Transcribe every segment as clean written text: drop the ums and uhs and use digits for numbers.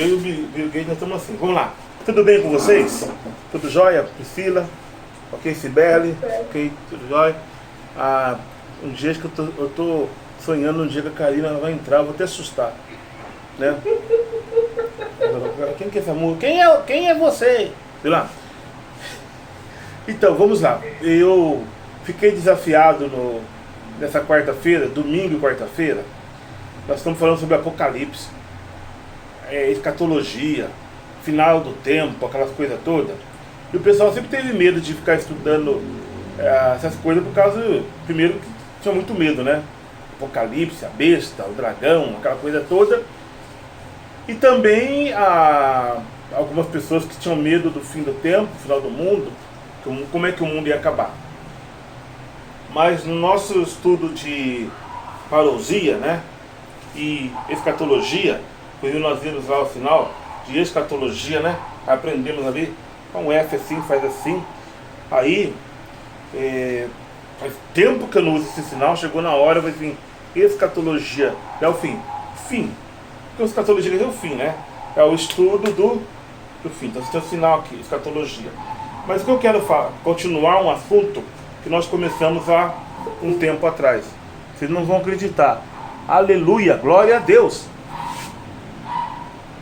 eu e o Bill Gates nós estamos assim. Vamos lá. Tudo bem com vocês? Tudo jóia? Priscila? Ok, Cibele? Ok, tudo jóia? Um dia que eu tô sonhando um dia que a Karina vai entrar, eu vou até assustar. Né? Quem que é essa música? Quem é você? Sei lá. Então, vamos lá. Eu fiquei desafiado nessa quarta-feira, domingo e quarta-feira. Nós estamos falando sobre Apocalipse, escatologia, final do tempo, aquelas coisas todas. E o pessoal sempre teve medo de ficar estudando essas coisas por causa, primeiro, que tinha muito medo, né? Apocalipse, a besta, o dragão, aquela coisa toda. E também algumas pessoas que tinham medo do fim do tempo, final do mundo, como é que o mundo ia acabar. Mas no nosso estudo de parousia, né, e escatologia, quando nós vimos lá ao final, de escatologia, né, aprendemos ali, com F assim, faz assim, aí, faz tempo que eu não uso esse sinal, chegou na hora, vai vir escatologia, é o fim, porque escatologia é o fim, né, é o estudo do fim, então você tem o sinal aqui, escatologia. Mas o que eu quero continuar um assunto que nós começamos há um tempo atrás. Vocês não vão acreditar. Aleluia, glória a Deus.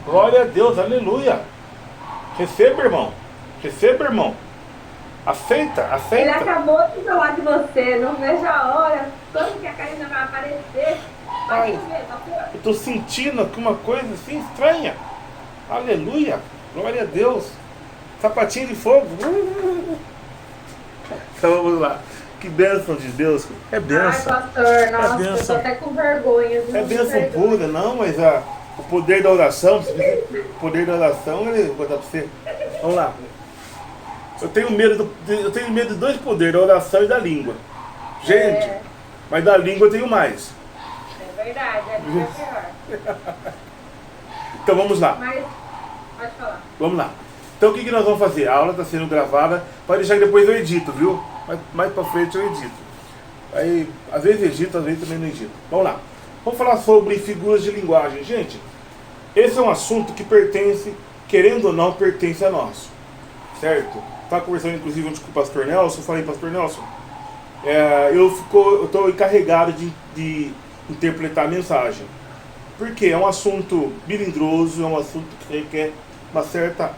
Glória a Deus, aleluia. Receba, irmão. Receba, irmão. Aceita. Ele acabou de falar de você, não vejo a hora. Quando que a Karina vai aparecer? Pai, eu estou sentindo aqui uma coisa assim estranha. Aleluia, glória a Deus. Sapatinho de fogo. Então vamos lá. Que bênção de Deus. É bênção. Ai, pastor, nossa, bênção. eu tô até com vergonha. É bênção pura, não, mas o poder da oração, o poder da oração, ele vou botar pra você. Vamos lá. Eu tenho medo de dois poderes, da oração e da língua. Gente, mas da língua eu tenho mais. É verdade, é pior. Então vamos lá. Mas, pode falar. Vamos lá. Então o que nós vamos fazer? A aula está sendo gravada, pode deixar que depois eu edito, viu? Mais pra frente eu edito. Aí, às vezes edito, às vezes também não edito. Vamos lá. Vamos falar sobre figuras de linguagem. Gente, esse é um assunto que pertence, querendo ou não, pertence a nós. Certo? Estava conversando inclusive com o pastor Nelson, falei, pastor Nelson, eu estou encarregado de interpretar a mensagem. Porque é um assunto melindroso, é um assunto que requer uma certa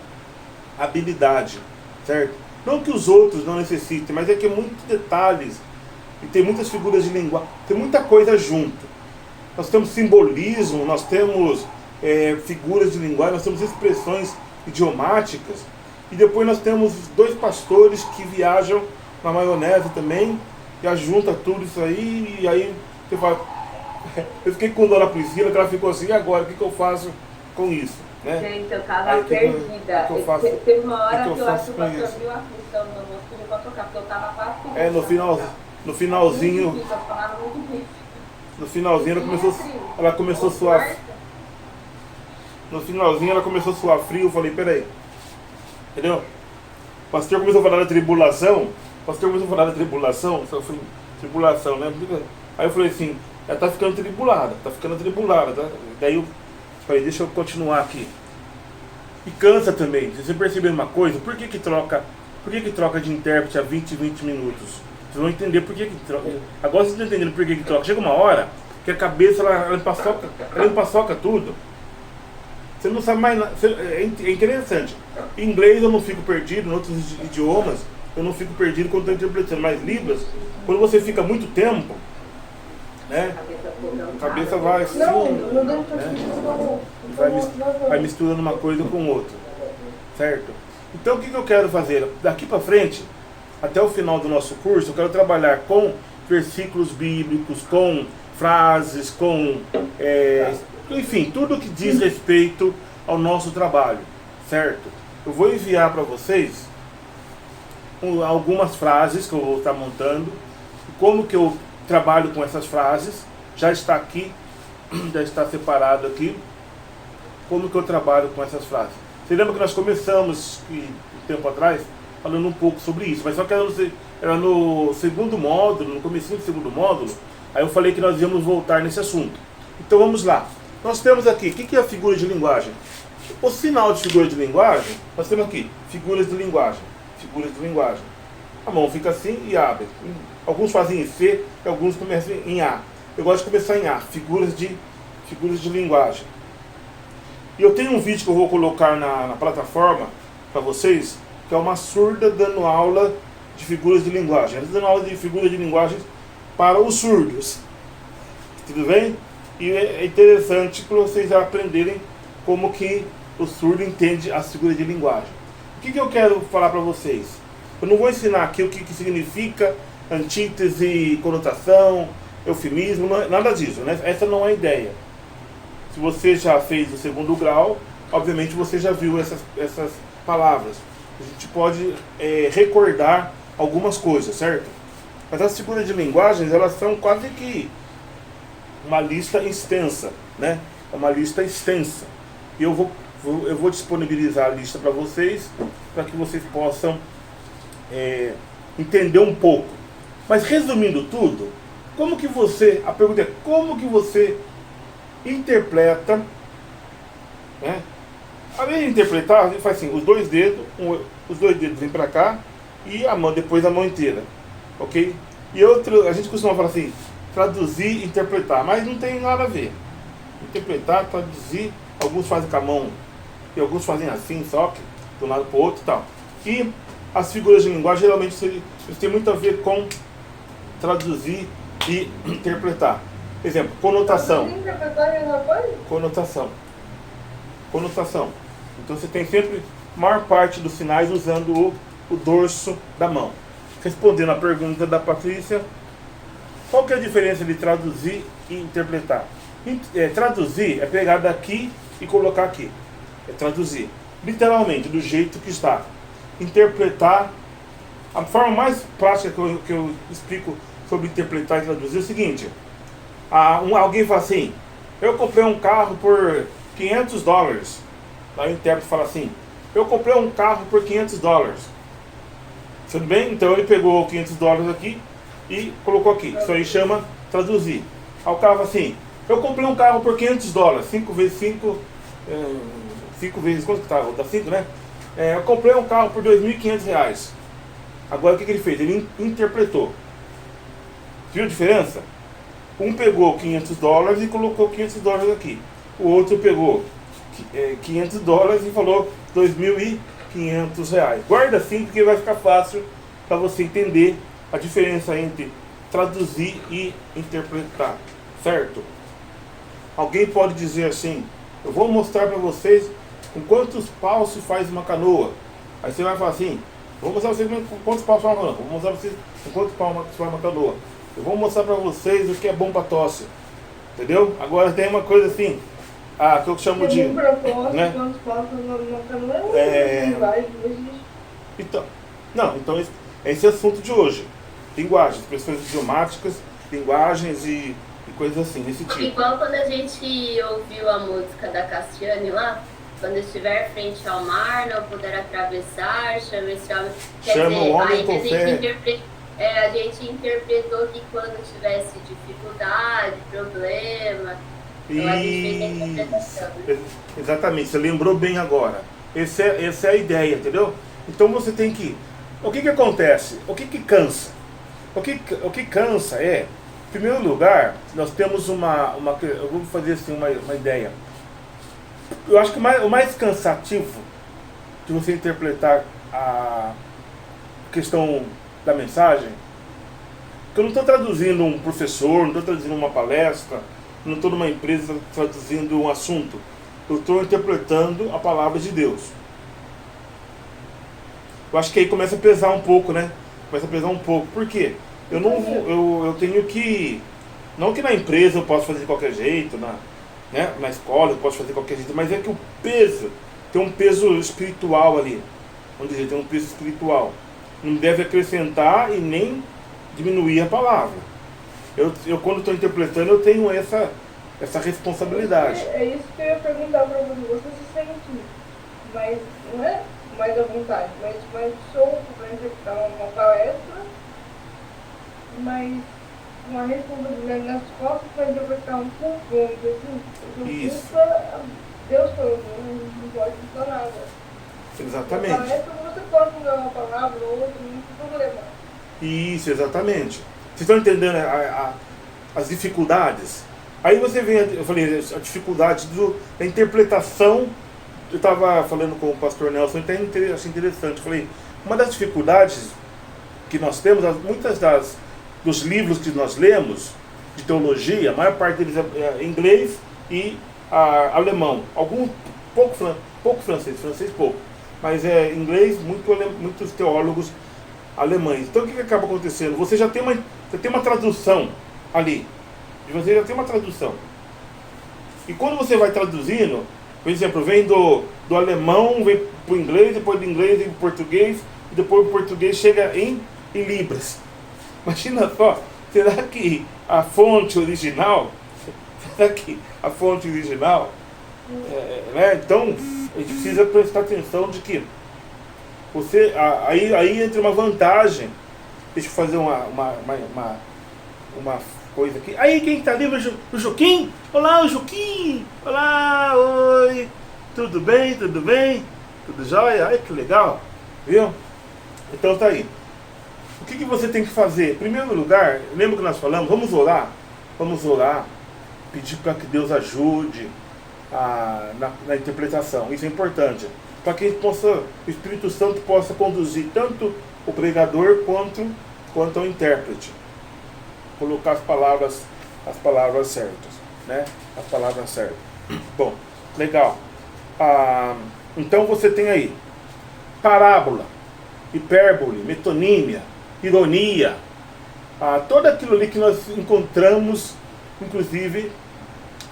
habilidade, certo? Não que os outros não necessitem, mas é que é muitos detalhes e tem muitas figuras de linguagem, tem muita coisa junto. Nós temos simbolismo, nós temos figuras de linguagem, nós temos expressões idiomáticas e depois nós temos dois pastores que viajam na maionese também e ajunta tudo isso aí e aí você fala, eu fiquei com dó na Priscila, que ela ficou assim, e agora, o que eu faço com isso? Né? Gente, eu tava perdida. Teve uma hora que eu acho que o pastor viu a aflição no meu filho pra tocar, porque eu tava quase com no finalzinho ela começou a suar. No finalzinho ela começou a suar frio, eu falei, peraí. Entendeu? O pastor começou a falar da tribulação, tribulação, né? Aí eu falei assim, ela tá ficando tribulada. Tá? Daí eu falei, deixa eu continuar aqui. E cansa também. Se você perceber uma coisa, por que troca de intérprete a 20 minutos? Vocês vão entender por que troca. Agora vocês estão entendendo por que troca. Chega uma hora que a cabeça ela empaçoca tudo. Você não sabe mais nada. É interessante. Em inglês eu não fico perdido, em outros idiomas eu não fico perdido quando estou interpretando. Mas Libras, quando você fica muito tempo, né? A cabeça vai assim, né? Vai misturando uma coisa com outra, certo? Então o que eu quero fazer? Daqui para frente, até o final do nosso curso, eu quero trabalhar com versículos bíblicos, com frases, com enfim, tudo que diz respeito ao nosso trabalho, certo? Eu vou enviar para vocês algumas frases que eu vou estar montando, como que eu trabalho com essas frases, já está aqui, já está separado aqui, como que eu trabalho com essas frases. Você lembra que nós começamos um tempo atrás falando um pouco sobre isso, mas só que era no segundo módulo, no comecinho do segundo módulo, aí eu falei que nós íamos voltar nesse assunto. Então vamos lá. Nós temos aqui, o que é a figura de linguagem? O sinal de figura de linguagem, nós temos aqui, figuras de linguagem. Figuras de linguagem. A mão fica assim e abre. Alguns fazem em C e alguns começam em A. Eu gosto de começar em A, figuras de linguagem. E eu tenho um vídeo que eu vou colocar na plataforma para vocês, que é uma surda dando aula de figuras de linguagem. Ela está dando aula de figuras de linguagem para os surdos. Tudo bem? E é interessante para vocês aprenderem como que o surdo entende as figuras de linguagem. O que eu quero falar para vocês? Eu não vou ensinar aqui o que significa antítese, conotação, eufemismo, nada disso, né? Essa não é a ideia. Se você já fez o segundo grau, obviamente você já viu essas palavras. A gente pode recordar algumas coisas, certo? Mas as figuras de linguagens, elas são quase que uma lista extensa, né? É uma lista extensa. E eu vou disponibilizar a lista para vocês que vocês possam entender um pouco. Mas resumindo tudo, a pergunta é como que você interpreta, né? Além de interpretar, a gente faz assim, os dois dedos vêm para cá e depois a mão inteira, ok? E a gente costuma falar assim, traduzir, interpretar, mas não tem nada a ver. Interpretar, traduzir, alguns fazem com a mão e alguns fazem assim, só que de um lado para o outro e tal. E as figuras de linguagem geralmente eles têm muito a ver com traduzir e interpretar. Exemplo, conotação. Interpretar é a mesma coisa? Conotação. Então você tem sempre a maior parte dos sinais usando o dorso da mão. Respondendo a pergunta da Patrícia, qual que é a diferença de traduzir e interpretar? Traduzir é pegar daqui e colocar aqui. É traduzir. Literalmente, do jeito que está. Interpretar, a forma mais prática que eu explico sobre interpretar e traduzir é o seguinte. Alguém fala assim, eu comprei um carro por $500. Aí o intérprete fala assim, eu comprei um carro por $500. Tudo bem? Então ele pegou $500 aqui e colocou aqui. Isso aí chama traduzir. Aí o cara fala assim, eu comprei um carro por $500. 5 vezes 5, 5 vezes, quanto que tá? Dá 5, né? Eu comprei um carro por R$2.500. Agora o que ele fez? Ele interpretou. Viu a diferença? Um pegou $500 e colocou $500 aqui. O outro pegou $500 e falou R$2.500. Guarda assim porque vai ficar fácil para você entender a diferença entre traduzir e interpretar. Certo? Alguém pode dizer assim, eu vou mostrar para vocês com quantos paus se faz uma canoa. Aí você vai falar assim, vou mostrar para vocês com quantos paus se faz uma canoa. Vou mostrar para vocês com quantos paus se faz uma canoa. Eu vou mostrar para vocês o que é bom para tosse. Entendeu? Agora tem uma coisa assim, que eu chamo de... né? Quantos paus uma canoa Então esse é o assunto de hoje. Linguagem, expressões idiomáticas, linguagens e coisas assim, nesse tipo. Igual quando a gente ouviu a música da Cassiane lá, quando estiver frente ao mar, não puder atravessar, chama esse homem. Chama o homem com fé. A gente interpretou que quando tivesse dificuldade, problema, então a gente fez a interpretação. Né? Exatamente, você lembrou bem agora. Essa é a ideia, entendeu? Então você tem que... O que acontece? O que cansa? O que cansa é, em primeiro lugar, nós temos eu vou fazer assim uma ideia. Eu acho que o mais cansativo de você interpretar a questão da mensagem, que eu não estou traduzindo um professor, não estou traduzindo uma palestra, não estou numa empresa traduzindo um assunto. Eu estou interpretando a palavra de Deus. Eu acho que aí começa a pesar um pouco, né? Começa a pesar um pouco. Por quê? Eu tenho que... Não que na empresa eu possa fazer de qualquer jeito, na escola eu posso fazer de qualquer jeito, mas é que o peso, tem um peso espiritual ali. Vamos dizer, tem um peso espiritual. Não deve acrescentar e nem diminuir a palavra. Eu quando estou interpretando, eu tenho essa responsabilidade. É isso que eu ia perguntar para você. Você se sente mais, não é mais à vontade, mas mais solto para interpretar uma palestra, mas uma responsabilidade nas costas para interpretar um culto, vamos dizer assim. Porque o culto, Deus falou, não pode dicionário. Exatamente. Você pode mudar uma palavra ou outra, não tem problema. Isso, exatamente. Vocês estão entendendo as dificuldades? Aí você vê, eu falei, a dificuldade da interpretação. Eu estava falando com o pastor Nelson, até achei interessante. Eu falei, uma das dificuldades que nós temos, muitas dos livros que nós lemos, de teologia, a maior parte deles é inglês e alemão. Pouco francês pouco. Mas é inglês, muitos teólogos alemães. Então o que acaba acontecendo? Você já tem uma tradução ali. Você já tem uma tradução. E quando você vai traduzindo, por exemplo, vem do alemão, vem para o inglês, depois do inglês vem para o português, e depois o português chega em Libras. Imagina só, será que a fonte original, né? Então, a gente precisa prestar atenção de que aí entra uma vantagem. Deixa eu fazer uma coisa aqui. Aí quem está ali, o Joaquim? Olá, o Joaquim! Olá, oi! Tudo bem? Tudo jóia? Ai, que legal! Viu? Então tá aí. O que você tem que fazer? Em primeiro lugar, lembra que nós falamos? Vamos orar, pedir para que Deus ajude na interpretação. Isso é importante. Para que o Espírito Santo possa conduzir tanto o pregador quanto o intérprete. Colocar as palavras certas, né? As palavras certas. Bom, legal. Então você tem aí parábola, hipérbole, metonímia, ironia, tudo aquilo ali que nós encontramos, inclusive,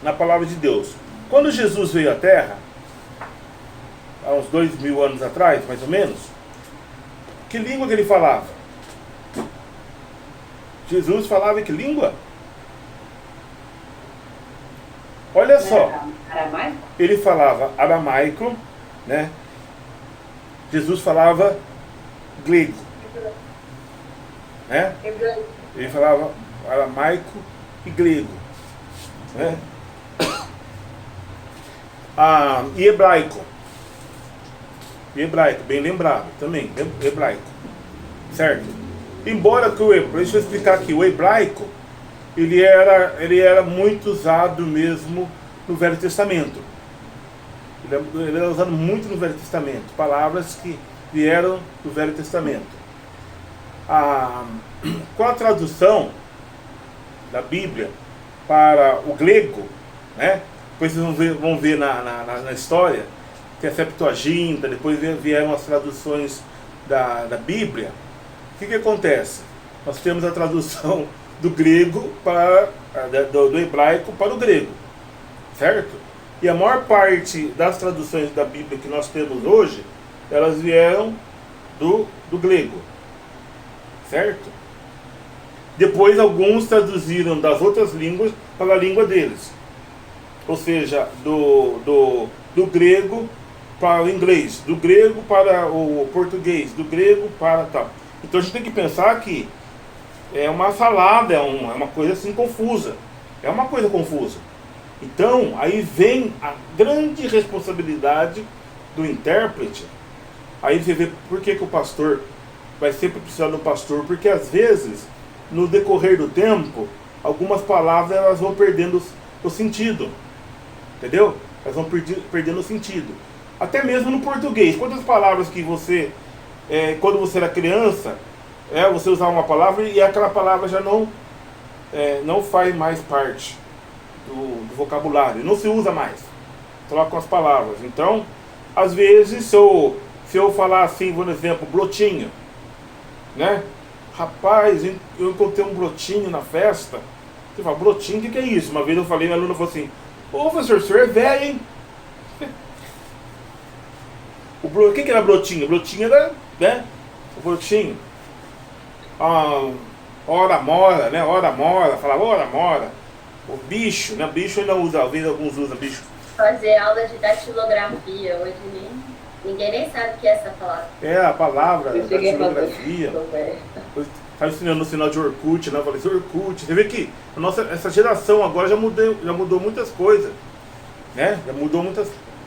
na palavra de Deus. Quando Jesus veio à Terra, há uns 2000 anos atrás, mais ou menos, que língua que ele falava? Jesus falava em que língua? Olha só. Aramaico? Ele falava aramaico, né? Jesus falava grego, né? Ele falava aramaico e grego, né? E hebraico. Bem lembrado também, hebraico, certo? Embora que deixa eu explicar aqui, o hebraico, ele era muito usado mesmo no Velho Testamento. Ele era usado muito no Velho Testamento, palavras que vieram do Velho Testamento. Com a tradução da Bíblia para o grego, né? Depois vocês vão ver na história, tem a Septuaginta, depois vieram as traduções da Bíblia. O que acontece? Nós temos a tradução do grego do hebraico para o grego, certo? E a maior parte das traduções da Bíblia que nós temos hoje, elas vieram do grego, certo? Depois alguns traduziram das outras línguas para a língua deles, ou seja, do grego para o inglês, do grego para o português, do grego para tal. Então a gente tem que pensar que é uma salada, é uma coisa assim confusa. É uma coisa confusa. Então, aí vem a grande responsabilidade do intérprete. Aí você vê por que o pastor vai sempre precisar do pastor, porque às vezes, no decorrer do tempo, algumas palavras elas vão perdendo o sentido. Entendeu? Elas vão perdendo o sentido. Até mesmo no português. Quantas palavras que você, quando você era criança, você usava uma palavra e aquela palavra já não faz mais parte do vocabulário, não se usa mais, troca as palavras. Então, às vezes, se eu falar assim, por exemplo, brotinho, né? Rapaz, eu encontrei um brotinho na festa. Você fala, brotinho, o que é isso? Uma vez eu falei, minha aluna falou assim, ô professor, o senhor é velho, hein? O que era brotinho? Brotinho era, né? O brotinho. Ora mora, né? Ora mora, falava ora mora. O bicho, né? Bicho ainda usa, às vezes alguns usam bicho. Fazer aula de datilografia, hoje ninguém nem sabe o que é essa palavra. É, a palavra, datilografia. Estava ensinando no sinal de Orkut, né? Eu falei, Orkut, você vê que essa geração agora já mudou muitas coisas, né? Já mudou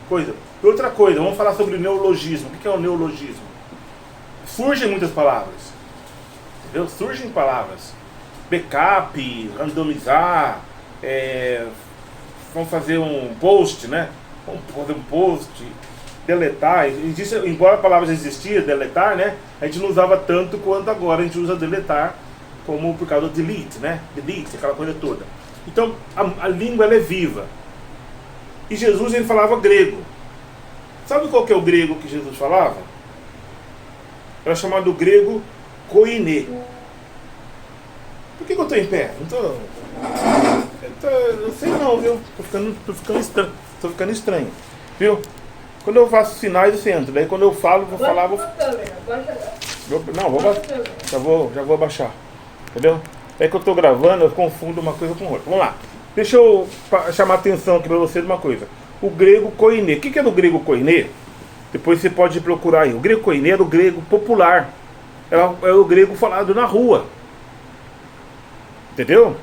coisa. E outra coisa, vamos falar sobre neologismo. O que é o neologismo? Surgem muitas palavras. Entendeu? Surgem palavras. Backup, randomizar, vamos fazer um post, né? Vamos fazer um post, deletar. Existe, embora a palavra já existia, deletar, né? A gente não usava tanto quanto agora a gente usa deletar, como por causa do delete, né? Delete, aquela coisa toda. Então, a língua ela é viva. E Jesus ele falava grego. Sabe qual que é o grego que Jesus falava? Era chamado grego koiné. Por que eu estou em pé? Não sei não, viu? Tô ficando estranho. Viu? Quando eu faço sinais, eu sento. Daí quando eu falo, vou falar... Já vou abaixar. Entendeu? É que eu estou gravando, eu confundo uma coisa com outra. Vamos lá. Deixa eu chamar a atenção aqui para vocês de uma coisa. O grego koiné. O que é do grego koiné? Depois você pode procurar aí. O grego koiné era o grego popular. É o grego falado na rua. Entendeu?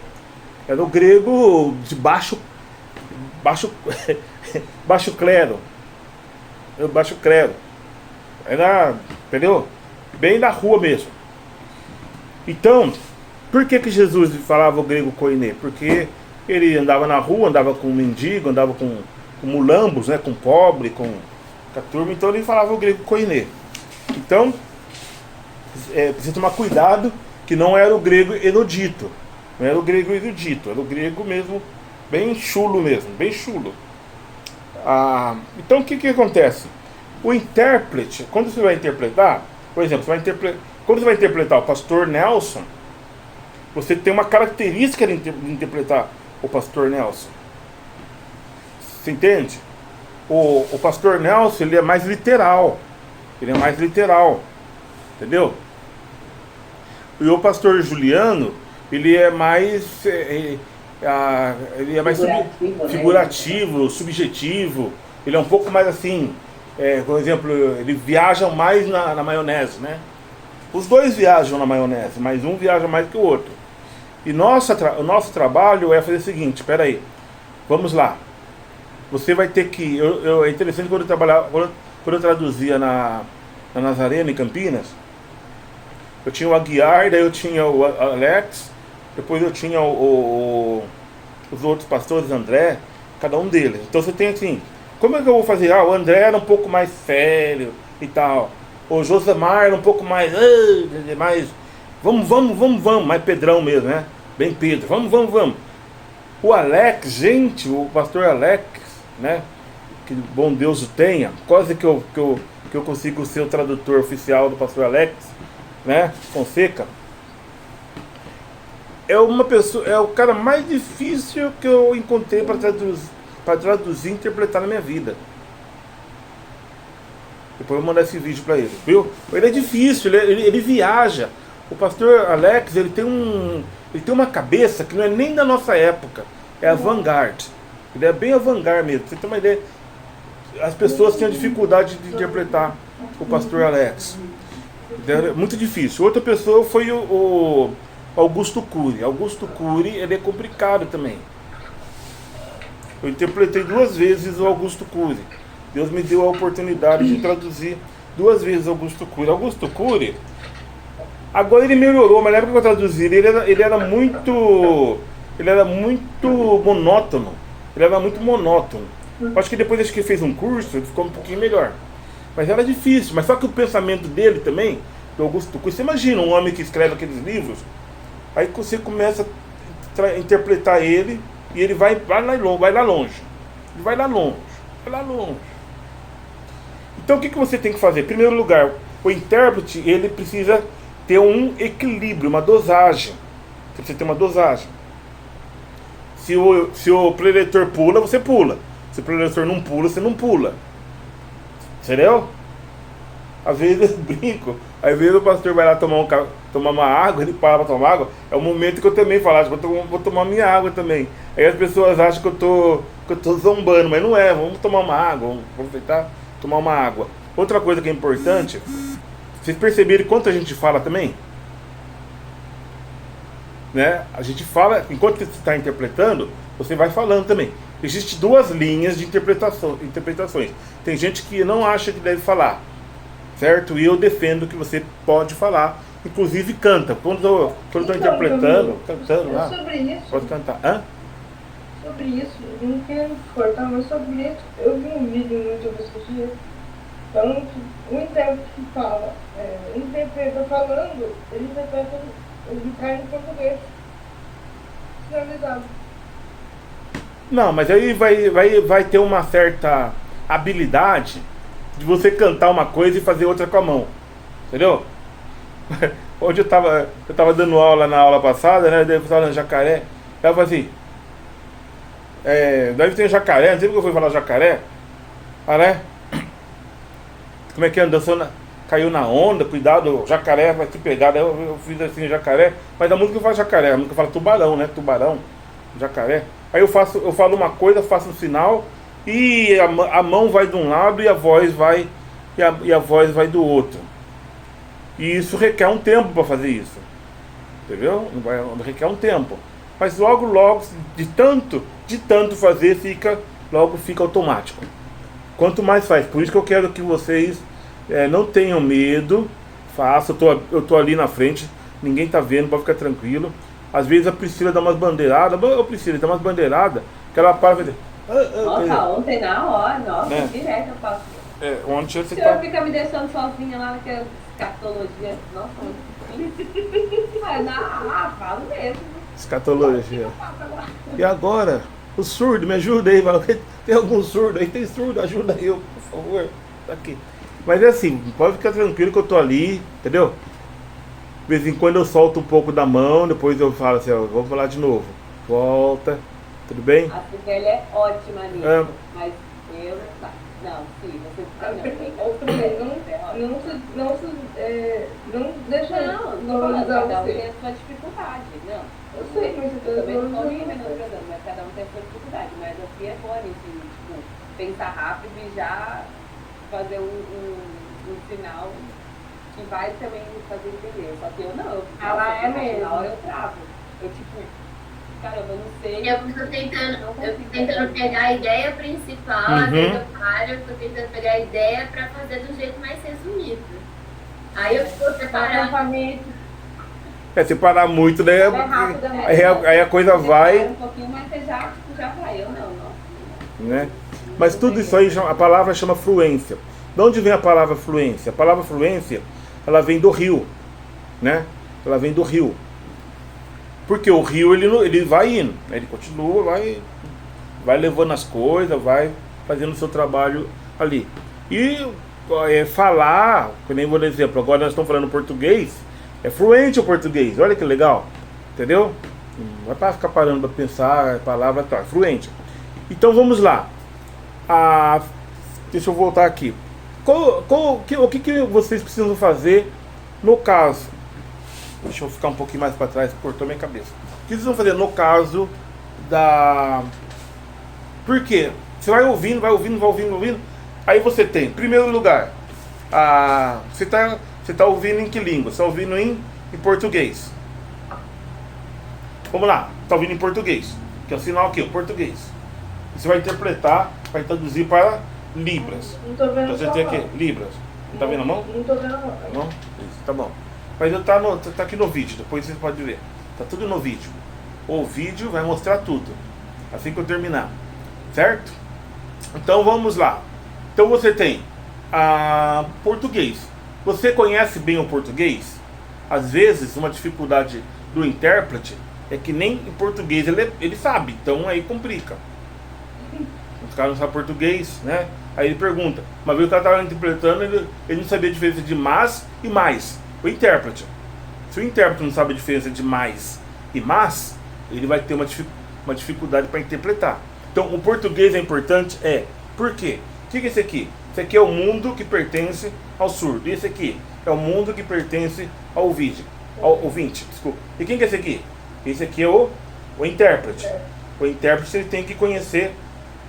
Era o grego de baixo clero. Baixo clero. Era, entendeu? Bem na rua mesmo. Então, por que Jesus falava o grego koiné? Porque ele andava na rua, andava com mendigo, andava com mulambos, né? Com pobre, com a turma. Então ele falava o grego koiné. Então, precisa tomar cuidado que não era o grego erudito. Não era o grego erudito, era o grego mesmo, bem chulo mesmo, bem chulo. Então o que acontece? O intérprete, quando você vai interpretar, por exemplo, quando você vai interpretar o pastor Nelson, você tem uma característica de interpretar o pastor Nelson. Você entende? O pastor Nelson, ele é mais literal. Entendeu? E o pastor Juliano, ele é mais figurativo, subjetivo. Ele é um pouco mais assim, por exemplo, ele viaja mais na maionese, né? Os dois viajam na maionese, mas um viaja mais que o outro. E o nosso trabalho é fazer o seguinte, espera aí, vamos lá. Você vai ter que... é interessante quando eu traduzia na Nazareno, em Campinas, eu tinha o Aguiar, daí eu tinha o Alex, depois eu tinha os outros pastores, André, cada um deles. Então você tem assim, como é que eu vou fazer? O André era um pouco mais sério e tal. O Josemar era um pouco mais vamos, mais Pedrão mesmo, né? Bem Pedro, vamos. O Alex, gente, o pastor Alex, né? Que bom Deus o tenha, quase que eu consigo ser o tradutor oficial do pastor Alex, né? Fonseca. É o cara mais difícil que eu encontrei para traduzir e interpretar na minha vida. Depois eu vou mandar esse vídeo para ele, viu? Ele é difícil, ele viaja. O pastor Alex, ele tem uma cabeça que não é nem da nossa época, é avant-garde. Ele é bem avant-garde mesmo. Você tem uma ideia? As pessoas tinham dificuldade de interpretar o pastor Alex. É muito difícil. Outra pessoa foi o Augusto Cury. Augusto Cury, ele é complicado também. Eu interpretei 2 vezes o Augusto Cury. Deus me deu a oportunidade de traduzir 2 vezes Augusto Cury. Augusto Cury, agora ele melhorou, mas na época que eu traduzi ele era muito monótono. Acho que depois que ele fez um curso, ele ficou um pouquinho melhor. Mas era difícil. Mas só que o pensamento dele também, do Augusto Cury, você imagina um homem que escreve aqueles livros, aí você começa a interpretar ele, e ele vai lá longe. Então o que você tem que fazer? Em primeiro lugar, o intérprete, ele precisa ter um equilíbrio, uma dosagem. Você precisa ter uma dosagem. Se o preletor pula, você pula. Se o preletor não pula, você não pula. Entendeu? Às vezes eu brinco. Às vezes o pastor vai lá tomar uma água, ele para pra tomar água. É o momento que eu também falo, vou tomar minha água também. Aí as pessoas acham que eu tô zombando, mas não é. Vamos tomar uma água, vamos aproveitar, tomar uma água. Outra coisa que é importante, vocês perceberam quanto a gente fala também? Né? A gente fala, enquanto você está interpretando, você vai falando também. Existem duas linhas de interpretações. Tem gente que não acha que deve falar, certo? E eu defendo que você pode falar, inclusive canta. Quando eu estou interpretando, cantando lá, sobre isso, pode cantar. Hã? sobre isso, não quero cortar, mas sobre isso, eu vi um vídeo no YouTube esses dias falando que o intérprete que fala, o interpreta falando, ele interpreta, ele cai em português, finalizado. Não, mas aí vai ter uma certa habilidade de você cantar uma coisa e fazer outra com a mão. Entendeu? Hoje eu tava dando aula na aula passada, né? Daí eu falando jacaré. Ela falou assim, deve ter jacaré, não sei porque eu fui falar jacaré. Ah, né? Como é que é? Dançando, caiu na onda, cuidado, jacaré vai te pegar. Daí eu fiz assim, jacaré. Mas a música eu falo jacaré, a música fala tubarão, né? Tubarão, jacaré. Aí eu falo uma coisa, faço um sinal e a mão vai de um lado e a voz vai e a voz vai do outro. E isso requer um tempo para fazer isso. Entendeu? Requer um tempo. Mas logo de tanto fazer, fica automático. Quanto mais faz. Por isso que eu quero que vocês não tenham medo. Façam. Eu tô ali na frente, ninguém tá vendo, pode ficar tranquilo. Às vezes a Priscila dá umas bandeiradas, dá umas bandeiradas, que ela para e faz. Nossa, ontem na hora, nossa, direto eu faço. Ontem O senhor fica me deixando sozinha lá naquela escatologia. Nossa, mas falo mesmo. Escatologia. E agora? O surdo, me ajuda aí, fala, tem algum surdo aí? Tem surdo, ajuda eu, por favor. Tá aqui. Mas é assim, pode ficar tranquilo que eu tô ali, entendeu? De vez em quando eu solto um pouco da mão, depois eu falo assim, ó, vou falar de novo. Volta, tudo bem? A Sibeli é ótima nisso, mas eu não, sim, você não deixa valorizar cada um tem a sua dificuldade, não. Eu sei, mas eu também não estou me menosprezando, mas cada um tem a sua dificuldade. Mas assim é bom nisso, tipo, pensar rápido e já fazer um sinal que vai também me fazer entender. Só que eu não, ela é mesmo. Na hora eu travo. Eu tipo, caramba, eu não sei. Eu tô tentando pegar a ideia principal, às vezes eu paro, eu tô tentando pegar a ideia pra fazer do jeito mais resumido. Aí eu vou separar. Separar muito, né? Aí a coisa vai. Um pouquinho, mas você já vai, eu não. Né? Mas tudo isso aí, a palavra chama fluência. De onde vem a palavra fluência? A palavra fluência, ela vem do rio, né? Ela vem do rio. Porque o rio, ele vai indo, né? Ele continua, vai levando as coisas, vai fazendo o seu trabalho ali. E falar, que nem vou dar exemplo, agora nós estamos falando português, é fluente o português, olha que legal, entendeu? Não vai para ficar parando para pensar, a palavra tá, é fluente. Então vamos lá. Deixa eu voltar aqui. O que vocês precisam fazer no caso? Deixa eu ficar um pouquinho mais para trás, cortou minha cabeça. O que vocês vão fazer no caso da... Por quê? Você vai ouvindo. Aí você tem, em primeiro lugar, você tá ouvindo em que língua? Você está ouvindo em português. Vamos lá, está ouvindo em português. Que é o sinal aqui, o português. Você vai interpretar, vai traduzir para Libras. Não tô vendo. Então você tem aqui, Libras. Não tá vendo a mão? Não tô vendo a mão. Não? Isso, tá bom. Mas tá aqui no vídeo, depois você pode ver. Tá tudo no vídeo. O vídeo vai mostrar tudo. Assim que eu terminar. Certo? Então vamos lá. Então você tem português. Você conhece bem o português? Às vezes uma dificuldade do intérprete é que nem em português ele sabe, então aí complica. Os caras não sabem português, né? Aí ele pergunta. Uma vez o cara estava interpretando, ele não sabia a diferença de mas e mais. O intérprete. Se o intérprete não sabe a diferença de mais e mas, ele vai ter uma dificuldade para interpretar. Então o português é importante, por quê? O que é esse aqui? Esse aqui é o mundo que pertence ao surdo. E esse aqui é o mundo que pertence ao ouvinte. Desculpa. E quem que é esse aqui? Esse aqui é o intérprete. O intérprete ele tem que conhecer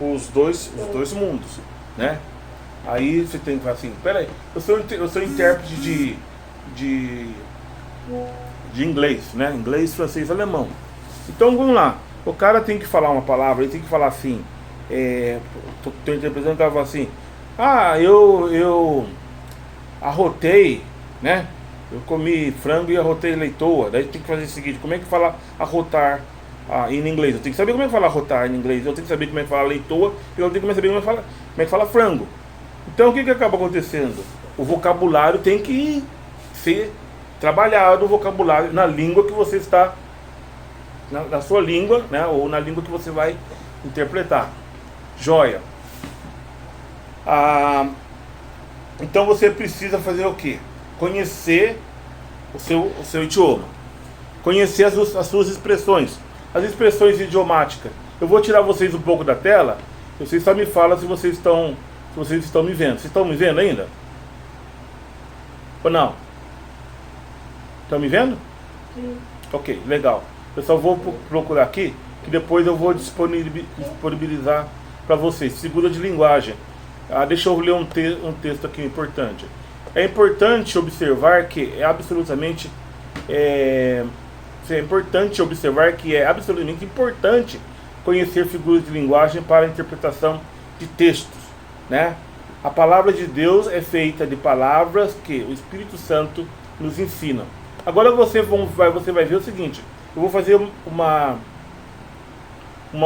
os dois mundos, né? Aí você tem que falar assim, peraí, eu sou intérprete de inglês, né? Inglês, francês, alemão. Então vamos lá. O cara tem que falar uma palavra, ele tem que falar assim, Estou interpretando que ela fala assim, eu arrotei, né? Eu comi frango e arrotei leitoa. Daí tem que fazer o seguinte, como é que fala arrotar em inglês? Eu tenho que saber como é que fala arrotar em inglês, eu tenho que saber como é que fala leitoa, e eu tenho que saber como é que fala frango. Então o que acaba acontecendo? O vocabulário tem que ser trabalhado, o vocabulário na língua que você está, na sua língua, né? Ou na língua que você vai interpretar. Joia. Então você precisa fazer o quê? Conhecer o seu idioma. Conhecer as suas expressões. As expressões idiomáticas. Eu vou tirar vocês um pouco da tela. Vocês só me falam se vocês estão me vendo. Vocês estão me vendo ainda? Ou não? Estão me vendo? Sim. Ok, legal. Eu só vou procurar aqui, que depois eu vou disponibilizar para vocês. Figura de linguagem. Deixa eu ler um texto aqui importante. É importante observar que é absolutamente importante conhecer figuras de linguagem para a interpretação de textos, né? A palavra de Deus é feita de palavras que o Espírito Santo nos ensina. Agora você vai ver o seguinte. Eu vou fazer uma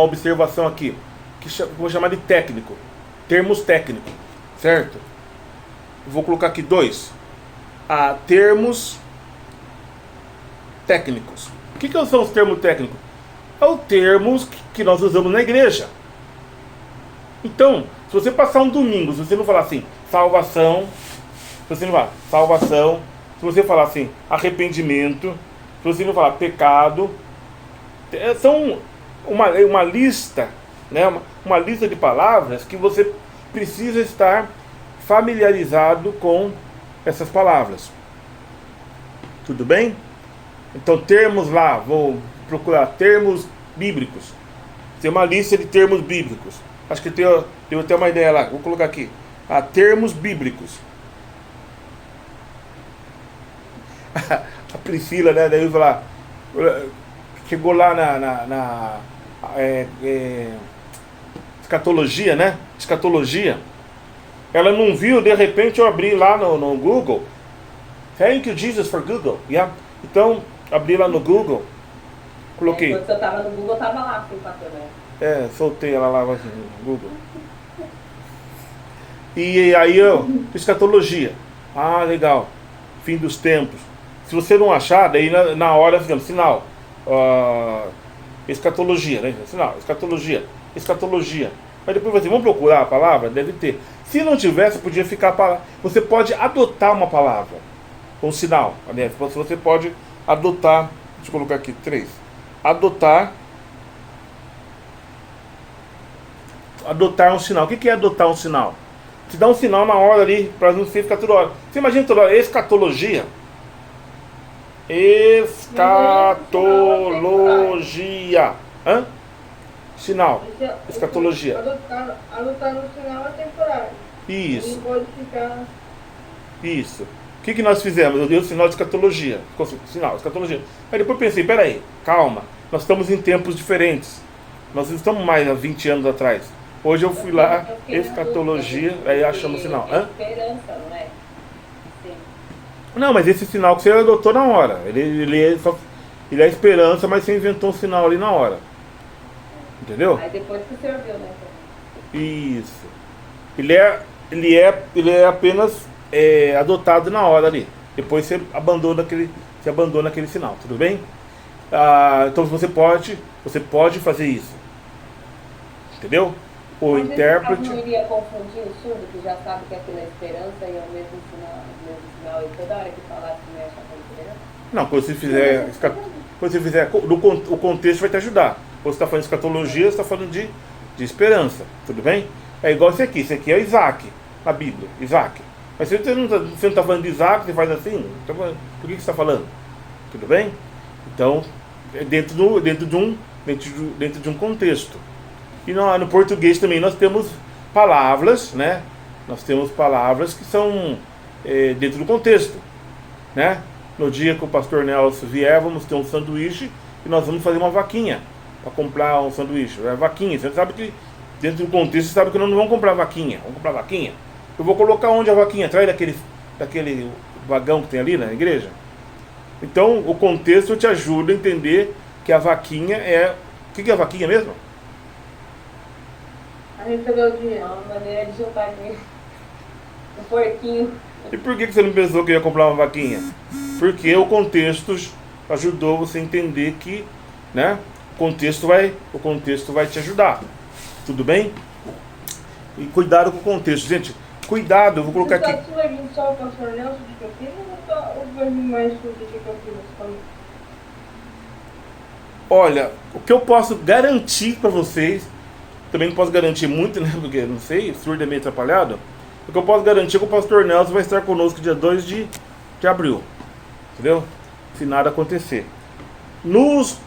observação aqui, que vou chamar de técnico. Termos técnicos, certo? Vou colocar aqui 2. Termos técnicos. O que são os termos técnicos? É os termos que nós usamos na igreja. Então, se você passar um domingo, se você não falar assim, salvação, se você não falar salvação, se você falar assim, arrependimento, se você não falar pecado, são uma lista, né? Uma lista de palavras que você precisa estar familiarizado com essas palavras. Tudo bem? Então, termos lá, vou procurar termos bíblicos. Tem uma lista de termos bíblicos. Acho que tem até uma ideia lá. Vou colocar aqui. Termos bíblicos. A Priscila, né? Daí eu vou lá. Chegou lá na escatologia, né? Escatologia. Ela não viu, de repente eu abri lá no Google. Thank you, Jesus, for Google. Yeah? Então, abri lá no Google. Coloquei. Quando você estava no Google, estava lá, assim, pastor, né? Soltei ela lá assim, no Google. E aí escatologia. Legal. Fim dos tempos. Se você não achar, daí na hora fizemos sinal. Escatologia, né? Sinal, escatologia. Mas depois você, vamos procurar a palavra? Deve ter. Se não tivesse, podia ficar a palavra. Você pode adotar uma palavra. Um sinal. Aliás, você pode adotar. Deixa eu colocar aqui 3. Adotar um sinal. O que é adotar um sinal? Te dá um sinal na hora ali, para não ficar toda hora. Você imagina toda hora, escatologia. Escatologia. Sinal. Escatologia. Adotar no sinal é temporário. Isso. Não pode ficar. Isso. O que nós fizemos? Eu dei o sinal de escatologia. Sinal, escatologia. Aí depois pensei, peraí, calma. Nós estamos em tempos diferentes. Nós não estamos mais há 20 anos atrás. Hoje eu fui lá, escatologia, aí achamos o sinal. Esperança, não é? Sim. Não, mas esse sinal que você adotou na hora. Ele é esperança, mas você inventou um sinal ali na hora. Entendeu? Aí depois que você ouviu, né? Isso. Ele é apenas adotado na hora ali. Depois você abandona aquele sinal, tudo bem? Então você pode fazer isso. Entendeu? O mas intérprete. Não iria confundir o surdo que já sabe que aquilo é esperança e é o mesmo sinal e toda hora que falasse não ia achar que é esperança? Não, quando você fizer o contexto vai te ajudar. Quando você está falando de escatologia, você está falando de esperança, tudo bem? É igual esse aqui é Isaac, na Bíblia, Isaac. Mas se você não está falando de Isaac, você faz assim, então, por que você está falando? Tudo bem? Então, é dentro de um contexto. E no português também nós temos palavras, né? Nós temos palavras que são dentro do contexto, né? No dia que o pastor Nelson vier, vamos ter um sanduíche e nós vamos fazer uma vaquinha para comprar um sanduíche. É vaquinha, você sabe que dentro do contexto, você sabe que nós não vamos comprar vaquinha. Vamos comprar vaquinha? Eu vou colocar onde a vaquinha? Atrás daquele vagão que tem ali na igreja? Então, o contexto te ajuda a entender que a vaquinha é... O que é a vaquinha mesmo? A gente pegou o dinheiro. É uma maneira de juntar aqui um porquinho. E por que você não pensou que ia comprar uma vaquinha? Porque o contexto ajudou você a entender que, né, o contexto vai te ajudar. Tudo bem? E cuidado com o contexto. Gente, cuidado, eu vou colocar aqui. Você vai vir só o pastor Nelson de Campinas ou vai vir mais tudo de Campinas também? Olha, o que eu posso garantir para vocês, também não posso garantir muito, né, porque não sei, o surdo é meio atrapalhado. O que eu posso garantir é que o pastor Nelson vai estar conosco dia 2 de abril. Entendeu? Se nada acontecer. Nos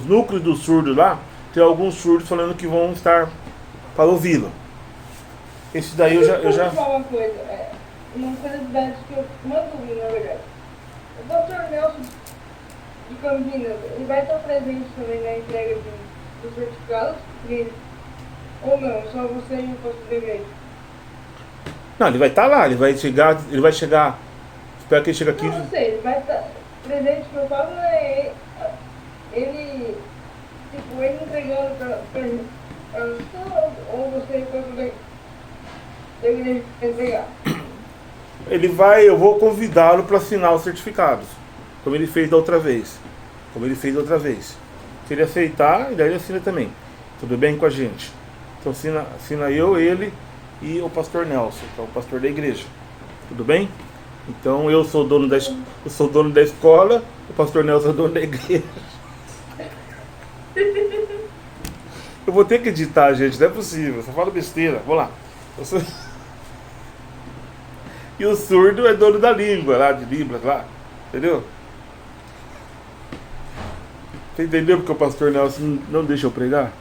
núcleos dos surdos lá, tem alguns surdos falando que vão estar para ouvi-lo. Esse daí eu já... Vou falar uma curiosidade que eu mando na verdade. O pastor Nelson de Campinas, ele vai estar presente também na entrega dos certificados dele? Ou não, só você e o pastor da igreja? Não, ele vai estar lá, ele vai chegar, espero que ele chegue aqui. Não sei, ele vai estar presente, que eu falo é ele, tipo, ele entregando pra gente, ou você e o pastor da igreja entregar. Eu vou convidá-lo para assinar os certificados, como ele fez da outra vez. Se ele aceitar, daí ele assina também. Tudo bem com a gente? Então assina eu, ele e o pastor Nelson, que é o pastor da igreja. Tudo bem? Então eu sou dono da escola, o pastor Nelson é dono da igreja. Eu vou ter que editar, gente, não é possível, só falo besteira. Vamos lá. E o surdo é dono da língua lá, de Libras lá. Entendeu? Você entendeu porque o pastor Nelson não deixa eu pregar?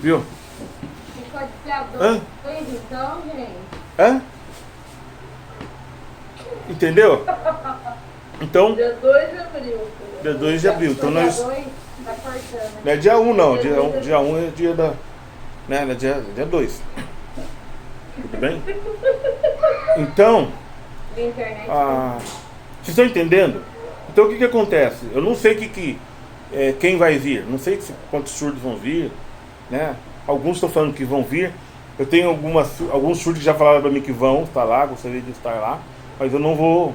Viu? Você pode ser Hã? dois então, gente? Hã? Entendeu? Então, Dia 2 de abril. dia 2 de abril. Então nós... Dia 2, tá cortando. Não é dia 1 não, dia 1 é dia da... Né, é dia 2. Tudo bem? Então, De internet. vocês estão entendendo? Então o que acontece? Eu não sei quem vai vir, não sei quantos surdos vão vir, né? Alguns estão falando que vão vir. Eu tenho alguns surdos que já falaram para mim que vão estar lá, gostaria de estar lá, mas eu não vou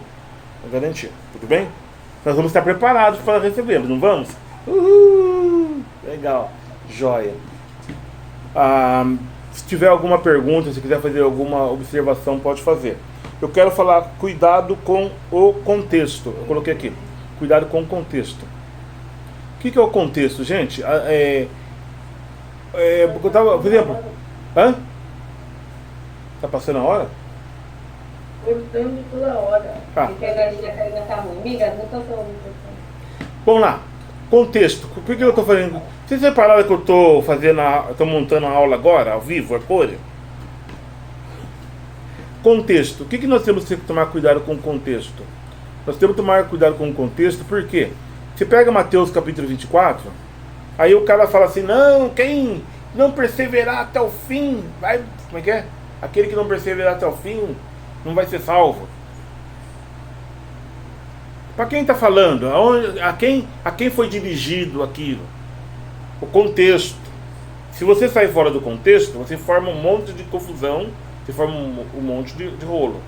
garantir, tudo bem? Nós vamos estar preparados para recebê-los, não vamos? Uhul! Legal, joia. Se tiver alguma pergunta, se quiser fazer alguma observação, pode fazer. Eu quero falar, cuidado com o contexto. Eu coloquei aqui, cuidado com o contexto. O que é o contexto, gente? Porque eu tava, por exemplo... Hã? Tá passando a hora? Cortando toda hora. Porque a galinha caiu na tá ruim. Amiga, não tô falando microfone. Vamos lá. Contexto. Por que eu tô fazendo? Vocês repararam que eu tô montando a aula agora, ao vivo, a cores? Contexto. O que nós temos que tomar cuidado com o contexto? Nós temos que tomar cuidado com o contexto, por quê? Você pega Mateus capítulo 24, aí o cara fala assim, não, quem não perseverar até o fim, vai, como é que é? Aquele que não perseverar até o fim, não vai ser salvo. Para quem está falando? A quem foi dirigido aquilo? O contexto. Se você sair fora do contexto, você forma um monte de confusão, você forma um monte de rolo.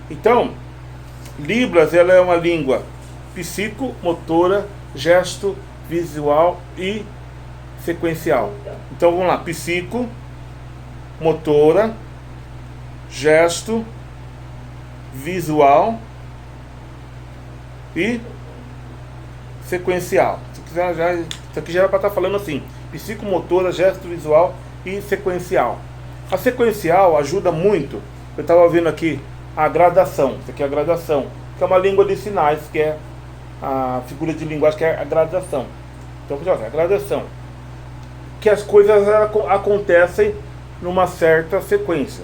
Então, Libras, ela é uma língua psicomotora, gesto, visual e sequencial. Então vamos lá, psico, motora, gesto, visual e sequencial. Se quiser, isso aqui já era para estar falando assim: psicomotora, gesto, visual e sequencial. A sequencial ajuda muito. Eu estava vendo aqui a gradação. Isso aqui é a gradação, que é uma língua de sinais, que é a figura de linguagem, que é a gradação. Então, a gradação, que as coisas acontecem numa certa sequência.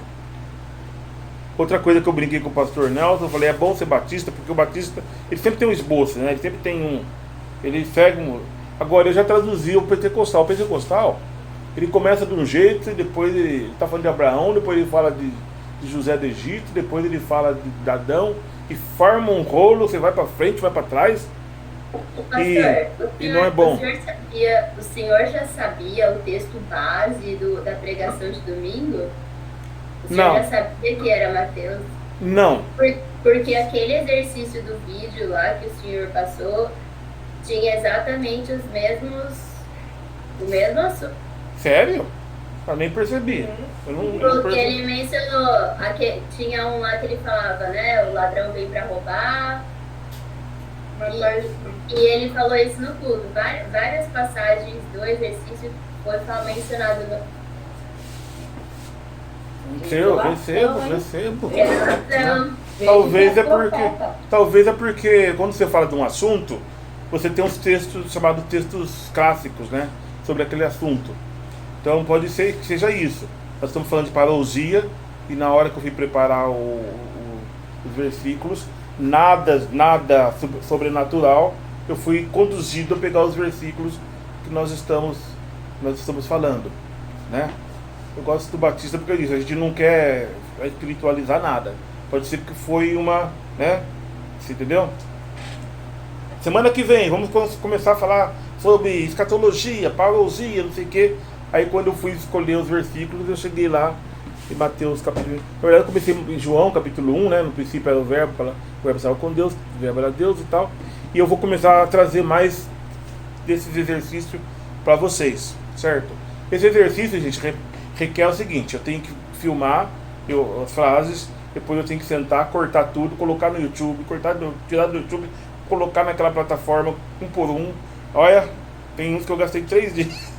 Outra coisa que eu brinquei com o pastor Nelson, eu falei, é bom ser batista, porque o batista, ele sempre tem um esboço, né? Ele sempre tem ele segue Agora, eu já traduzi o pentecostal. O pentecostal Ele começa de um jeito, e depois ele está falando de Abraão, depois ele fala de José do Egito, depois ele fala de Adão, e forma um rolo, você vai para frente, vai para trás, e não é bom. O senhor já sabia o texto base da pregação de domingo? O senhor já sabia que era Mateus? Não. Porque aquele exercício do vídeo lá que o senhor passou tinha exatamente o mesmo assunto. Sério? Eu nem percebi. Porque ele mencionou, tinha um lá que ele falava, né? O ladrão veio para roubar. E ele falou isso no culto. Várias passagens do exercício foi mencionado no. Recebo. Talvez é porque quando você fala de um assunto, você tem uns textos chamados textos clássicos, né? Sobre aquele assunto. Então pode ser que seja isso. Nós estamos falando de parousia, e na hora que eu fui preparar os versículos, nada sobrenatural, eu fui conduzido a pegar os versículos que nós estamos falando, né? Eu gosto do Batista porque eu disse, a gente não quer espiritualizar nada. Pode ser que foi uma, né? Você entendeu? Semana que vem vamos começar a falar sobre escatologia, parousia, não sei o quê. Aí quando eu fui escolher os versículos, eu cheguei lá em Mateus capítulo 1. Na verdade eu comecei em João capítulo 1, né? No princípio era o verbo estava com Deus, o verbo era Deus e tal. E eu vou começar a trazer mais desses exercícios para vocês, certo? Esse exercício, gente, requer o seguinte: eu tenho que filmar as frases, depois eu tenho que sentar, cortar tudo, colocar no YouTube, tirar do YouTube, colocar naquela plataforma um por um. Olha, tem uns que eu gastei 3 dias.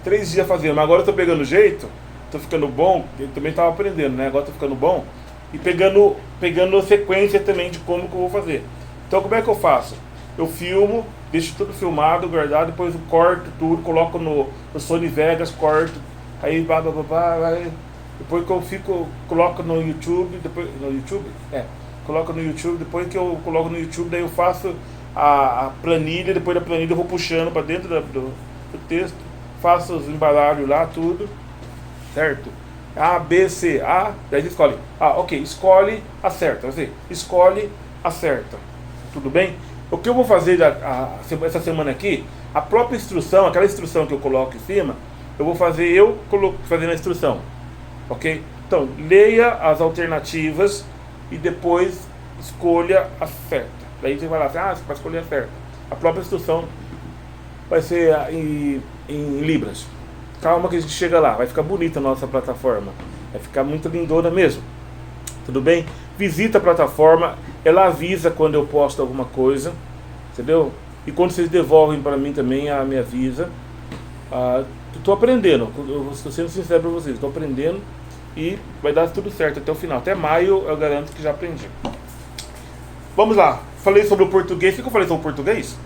3 dias fazendo, mas agora eu tô pegando jeito, tô ficando bom, eu também tava aprendendo, né? Agora tô ficando bom e pegando sequência também de como que eu vou fazer. Então como é que eu faço? Eu filmo, deixo tudo filmado, guardado, depois eu corto tudo, coloco no Sony Vegas, corto, aí depois que eu coloco no YouTube, coloco no YouTube, depois que eu coloco no YouTube, daí eu faço a planilha, depois da planilha eu vou puxando para dentro do texto, faço os embaralhos lá, tudo, certo? A, B, C, A, daí você escolhe. Ok, escolhe, acerta. Você escolhe, acerta. Tudo bem? O que eu vou fazer essa semana aqui, a própria instrução, aquela instrução que eu coloco em cima, eu vou fazer fazendo a instrução. Ok? Então, leia as alternativas e depois escolha a certa. Daí você vai lá, você vai escolher a certa. A própria instrução vai ser em Libras. Calma que a gente chega lá, vai ficar bonita a nossa plataforma, vai ficar muito lindona mesmo. Tudo bem? Visita a plataforma, ela avisa quando eu posto alguma coisa, entendeu? E quando vocês devolvem para mim também, ela me avisa. Estou aprendendo, eu estou sendo sincero para vocês, estou aprendendo e vai dar tudo certo até o final. Até maio eu garanto que já aprendi. Vamos lá, falei sobre o português. O que eu falei sobre o português?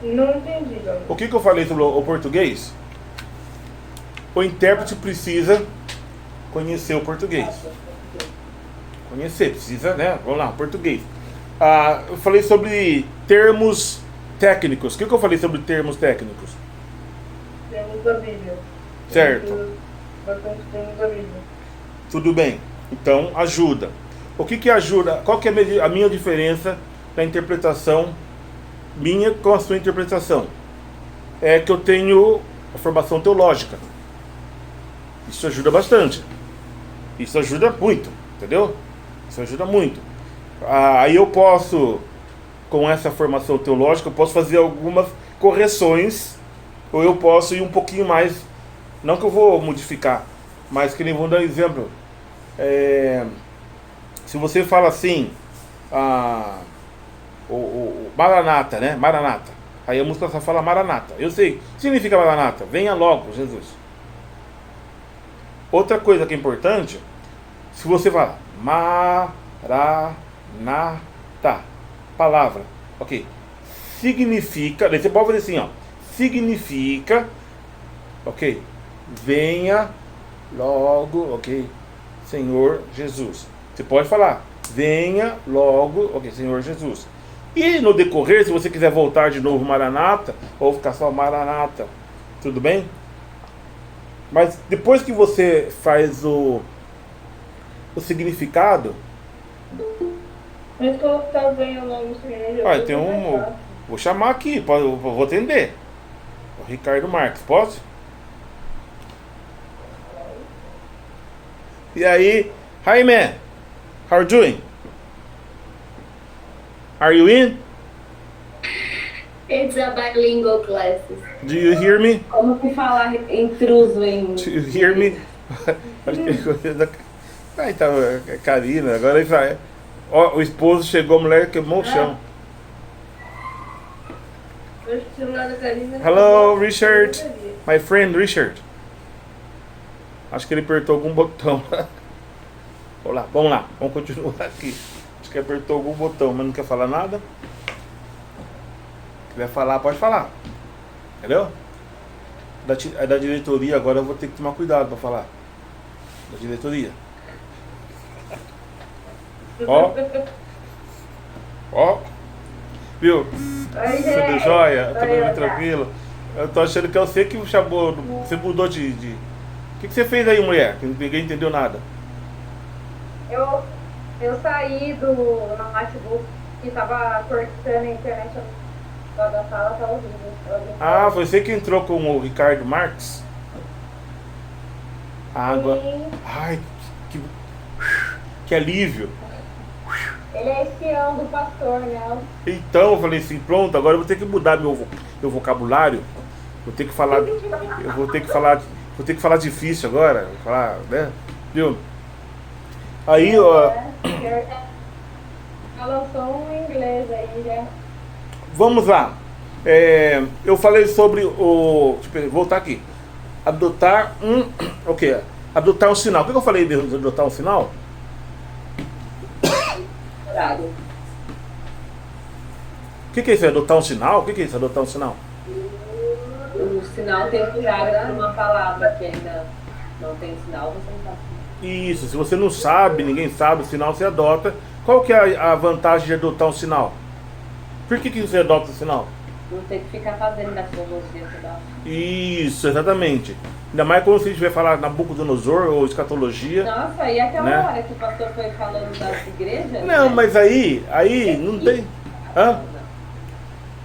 Não entendi, não. O que eu falei sobre o português? O intérprete precisa conhecer o português. Precisa, né? Vamos lá, português. Eu falei sobre termos técnicos. O que eu falei sobre termos técnicos? Termos da Bíblia. Certo. Bastante termos da Bíblia. Tudo bem. Então, ajuda. O que ajuda? Qual que é a minha diferença da interpretação minha com a sua interpretação? É que eu tenho a formação teológica. Isso ajuda bastante. Isso ajuda muito, entendeu? Isso ajuda muito. Aí eu posso, com essa formação teológica, eu posso fazer algumas correções, ou eu posso ir um pouquinho mais, não que eu vou modificar, mas que nem vou dar um exemplo. Se você fala assim, o Maranata, né? Maranata. Aí a música só fala Maranata. Eu sei. Significa Maranata. Venha logo, Jesus. Outra coisa que é importante, se você falar Maranata, palavra, ok. Significa, daí você pode fazer assim, ó. Significa, ok. Venha logo, ok. Senhor Jesus. Você pode falar, venha logo, ok, Senhor Jesus. E no decorrer, se você quiser voltar de novo Maranata, ou ficar só Maranata, tudo bem? Mas depois que você faz o significado... Mas colocar bem o nome estrangeiro. Ah, tem um... Vou chamar aqui, vou atender. O Ricardo Marques, posso? E aí, hi man, how are you doing? Are you in? It's a bilingual classes. Do you hear me? Como que falar intruso em... Do you hear me? Ah, então, Karina, agora ele vai. Ó, o esposo chegou, a mulher queimou o chão. Hello, Richard. My friend Richard. Acho que ele apertou algum botão. Vamos lá, vamos continuar aqui. Acho que apertou algum botão, mas não quer falar nada. Quiser falar, pode falar. Entendeu? Da diretoria, agora eu vou ter que tomar cuidado para falar. Da diretoria. Ó. Viu? Tudo jóia? Tudo bem tranquilo? Eu tô achando que é você que chamou. Você mudou de... O que você fez aí, mulher? Que ninguém entendeu nada. Eu saí do notebook que tava cortando a internet lá da sala, tava ouvindo. Ah, foi você que entrou com o Ricardo Marques? Água. Sim. Ai, que alívio. Ele é espião do pastor, né? Então eu falei assim, pronto, agora eu vou ter que mudar meu vocabulário. Vou ter que falar difícil agora, vou falar, né? Viu? Aí, ó, Ela lançou um inglês aí, né? vamos lá. Eu falei sobre o... Deixa eu voltar aqui. Adotar um... O quê? Adotar um sinal. O que eu falei de adotar um sinal? Dourado. O que é isso? Adotar um sinal? O que é isso? Adotar um sinal? O sinal temporário para uma palavra que ainda não tem sinal, você não sabe. Isso, se você não sabe, ninguém sabe o sinal, você adota. Qual que é a vantagem de adotar um sinal? Por que você adota o sinal? Não tem que ficar fazendo da filosofia toda. Isso, exatamente. Ainda mais quando você estiver falando Nabucodonosor ou escatologia. Nossa, e aquela né? hora que o pastor foi falando das igrejas? Não, mas aí não tem... Hã?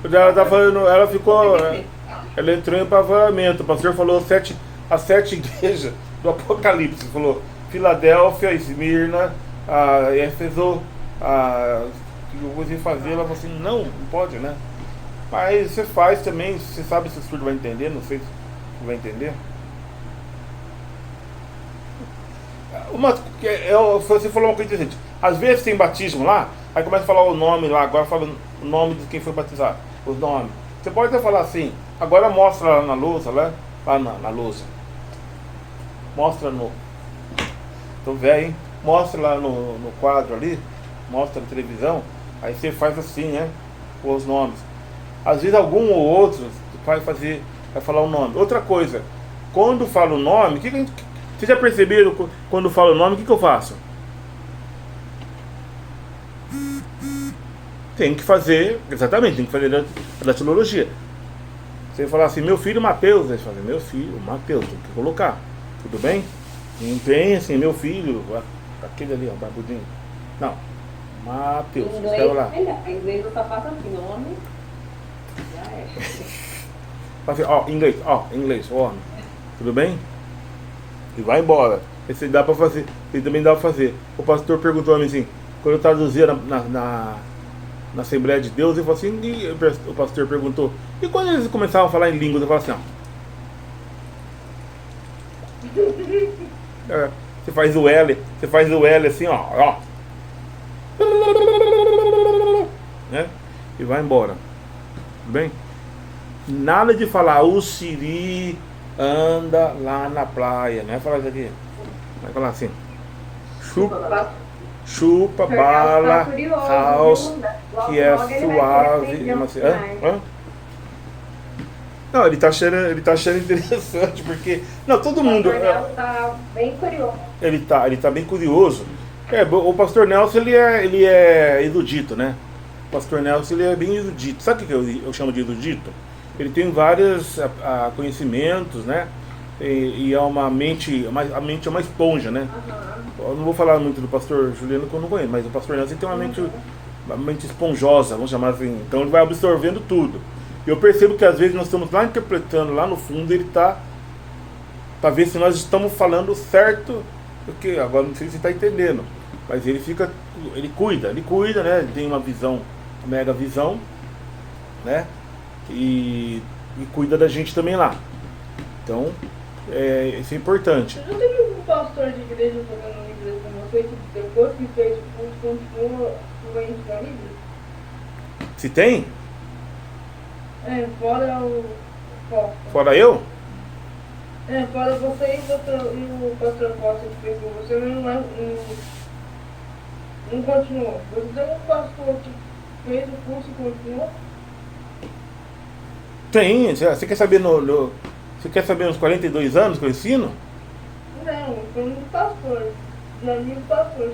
Ela tá falando, ela ficou... Ela entrou em apavoramento. O pastor falou as sete igrejas do Apocalipse. Falou Filadélfia, Esmirna, Éfeso, que eu vou fazer. Ela falou assim, não pode, né? Mas você faz também, você sabe se o estudo vai entender, não sei se vai entender. Você falou uma coisa interessante. Às vezes tem batismo lá, aí começa a falar o nome lá, agora fala o nome de quem foi batizado, os nomes. Você pode até falar assim, agora mostra lá na lousa, lá na lousa. Mostra no... Tô velho, hein? Mostra lá no quadro ali, mostra na televisão, aí você faz assim, né? Com os nomes. Às vezes algum ou outro vai falar o nome. Outra coisa, quando fala o nome, vocês já perceberam quando fala o nome, o que eu faço? Tem que fazer, exatamente, tem que fazer da teologia. Você falar assim, meu filho Mateus, você fala, meu filho Mateus, tem que colocar, tudo bem? Não tem assim, meu filho, aquele ali, ó, barbudinho. Não, Mateus, escreve lá. Em inglês eu só faço assim, nome. Já é. Inglês, ó, tudo bem? E vai embora. Esse dá pra fazer, ele também dá pra fazer. O pastor perguntou a mim assim, quando eu traduzia na Assembleia de Deus, ele falou assim, e o pastor perguntou, e quando eles começavam a falar em línguas, eu falava assim, ó. Você faz o L assim, ó. Né? E vai embora. Tudo bem? Nada de falar o Siri anda lá na praia, não é falar isso aqui. Vai falar assim. Chupa bala house que é suave. Não, ele tá achando interessante porque não, todo mundo. O pastor Nelson tá bem curioso. Ele tá bem curioso. O pastor Nelson ele é erudito, né? pastor Nelson, ele é bem erudito. Sabe o que eu chamo de erudito? Ele tem vários conhecimentos, né? E é uma mente, a mente é uma esponja, né? Eu não vou falar muito do pastor Juliano, que eu não conheço, mas o pastor Nelson tem uma mente esponjosa, vamos chamar assim. Então ele vai absorvendo tudo. Eu percebo que às vezes nós estamos lá interpretando, lá no fundo ele está para ver se nós estamos falando certo, porque agora não sei se você está entendendo, mas ele cuida, né? Ele tem uma visão, uma mega visão, né? E cuida da gente também lá. Então, isso é importante. Você já teve um pastor de igreja jogando inglês com você que depois que fez o curso continua fluente na Bíblia? Se tem? Fora o Costa. Fora eu? Fora você e o pastor Costa que fez com você, não continuou. Você tem um pastor que fez o curso e continuou? Tem. Você quer saber você quer saber nos 42 anos que eu ensino? Não, foi um pastor. Meu amigo pastor.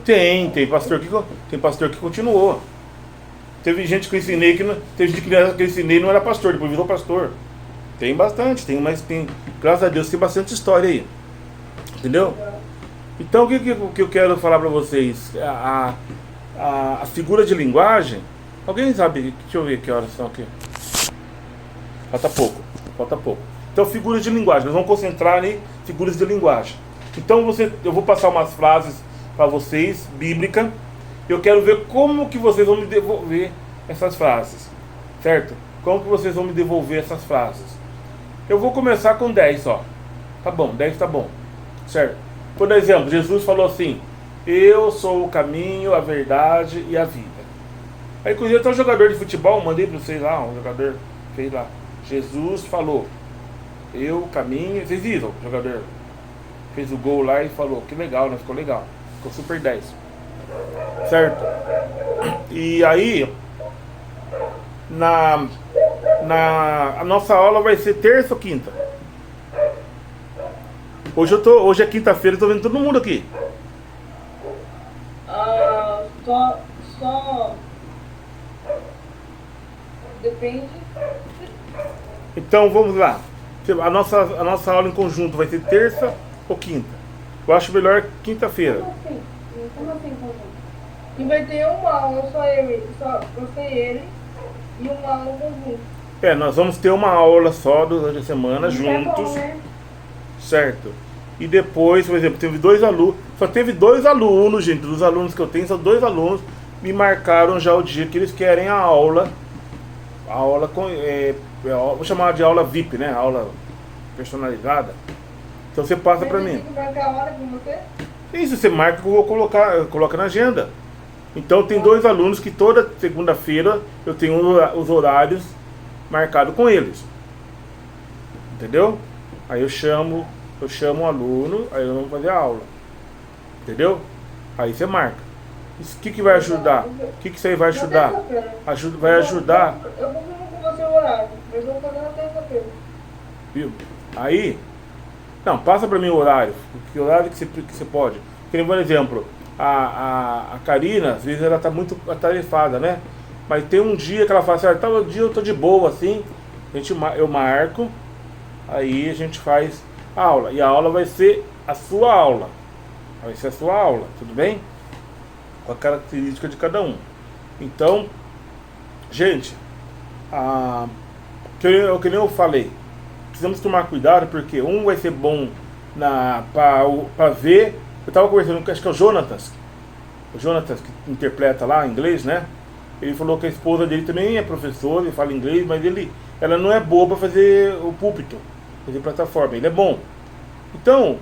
Tem pastor que continuou. Teve gente que eu ensinei teve gente que eu ensinei não era pastor, depois virou pastor. Tem bastante, graças a Deus tem bastante história aí. Entendeu? Então o que eu quero falar para vocês? A figura de linguagem. Alguém sabe? Deixa eu ver que horas são aqui. Falta pouco. Então, figuras de linguagem. Nós vamos concentrar em figuras de linguagem. Então, eu vou passar umas frases para vocês, bíblica. Eu quero ver como que vocês vão me devolver essas frases. Certo? Como que vocês vão me devolver essas frases? Eu vou começar com 10 só. Tá bom, 10 tá bom. Certo? Por exemplo, Jesus falou assim: eu sou o caminho, a verdade e a vida. Aí, inclusive, até um jogador de futebol, mandei para vocês lá, um jogador fez lá. Jesus falou: eu, caminho. Vocês viram? O jogador fez o gol lá e falou: que legal, né? Ficou legal. Ficou super 10. Certo? E aí, a nossa aula vai ser terça ou quinta? Hoje é quinta-feira, eu tô vendo todo mundo aqui. Só depende. Então vamos lá. A nossa aula em conjunto vai ser terça ou quinta? Eu acho melhor quinta-feira. Como assim conjunto? E vai ter uma aula só você e ele, e uma aula conjunto. Nós vamos ter uma aula só durante a semana juntos. Bom, né? Certo. E depois, por exemplo, teve 2 alunos. Só teve 2 alunos, gente. Dos alunos que eu tenho, só 2 alunos me marcaram já o dia que eles querem a aula. A aula com. Vou chamar de aula VIP, né? Aula personalizada. Então você passa pra mim. Tem que marcar a hora com você? Isso, você marca que eu vou coloca na agenda. Então tem 2 alunos que toda segunda-feira eu tenho os horários marcados com eles. Entendeu? Aí eu chamo o aluno, aí nós vamos fazer a aula. Entendeu? Aí você marca. O que vai ajudar? O que isso aí vai ajudar? Vai ajudar. Eu vou com você o horário, mas eu vou fazer na terça-feira. Viu? Aí, não, passa pra mim o horário. Que horário que você pode. Por exemplo, a Karina, às vezes ela tá muito atarefada, né? Mas tem um dia que ela fala assim: tal dia eu tô de boa, assim. Eu marco, aí a gente faz a aula. E a aula vai ser a sua aula. Vai ser a sua aula, tudo bem? Com a característica de cada um. Então, gente, que nem eu falei, precisamos tomar cuidado, porque um vai ser bom para ver. Eu estava conversando com, acho que é o Jonatas que interpreta lá em inglês, né? Ele falou que a esposa dele também é professora, ele fala inglês, mas ela não é boa para fazer o púlpito, fazer plataforma. Ele é bom. Então,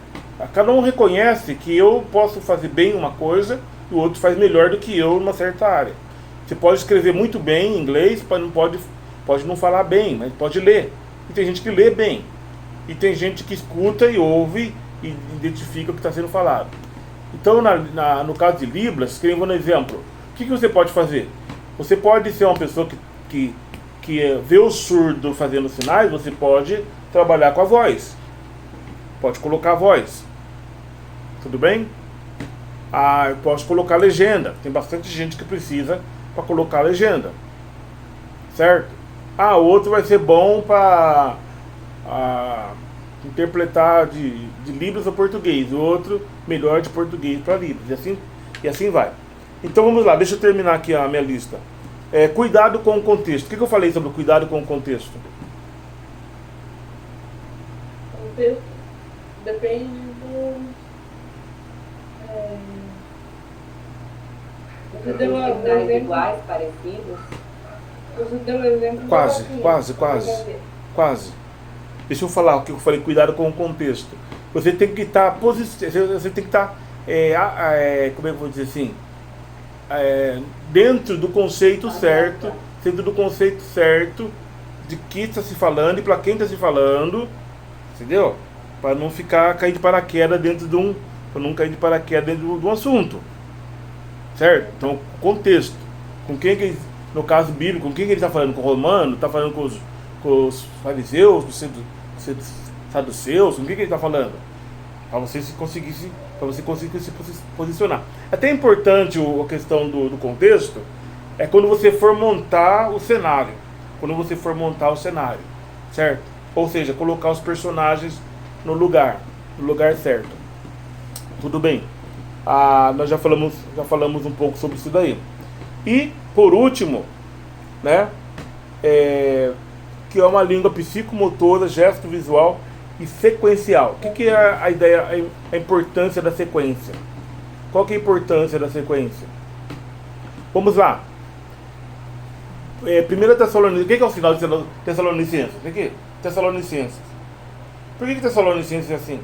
cada um reconhece que eu posso fazer bem uma coisa e o outro faz melhor do que eu numa certa área. Você pode escrever muito bem em inglês, pode não falar bem, mas pode ler. E tem gente que lê bem. E tem gente que escuta e ouve e identifica o que está sendo falado. Então, no caso de Libras, escreva um exemplo. O que você pode fazer? Você pode ser uma pessoa que vê o surdo fazendo sinais, você pode trabalhar com a voz. Pode colocar a voz. Tudo bem? Eu posso colocar legenda. Tem bastante gente que precisa para colocar a legenda, certo? Outro vai ser bom para interpretar de Libras a português, o outro melhor de português para Libras, e assim vai. Então vamos lá, deixa eu terminar aqui a minha lista. Cuidado com o contexto. O que eu falei sobre o cuidado com o contexto? O texto depende do. Você deu um exemplo. Iguais, parecidos. Você deu um exemplo. Quase. Deixa eu falar o que eu falei, cuidado com o contexto. Você tem que estar você tem que estar, como é que eu vou dizer assim? Dentro do conceito certo, de que está se falando e para quem está se falando, entendeu? Para não cair de paraquedas dentro de um assunto, certo? Então, contexto, com quem que, no caso bíblico, com quem que ele está falando? Com o romano? Está falando com os fariseus, com os saduceus? Com quem que ele está falando? Para você conseguir se posicionar. Até é importante a questão do contexto, quando você for montar o cenário. Certo? Ou seja, colocar os personagens no lugar certo. Tudo bem. Nós já falamos um pouco sobre isso daí. E, por último, né, que é uma língua psicomotora, gesto visual e sequencial. O que é a ideia, a importância da sequência? Qual que é a importância da sequência? Vamos lá. 1 Tessalonicenses. O que é o sinal de Tessalonicenses? O que é Tessalonicenses? Por que Tessalonicenses é assim?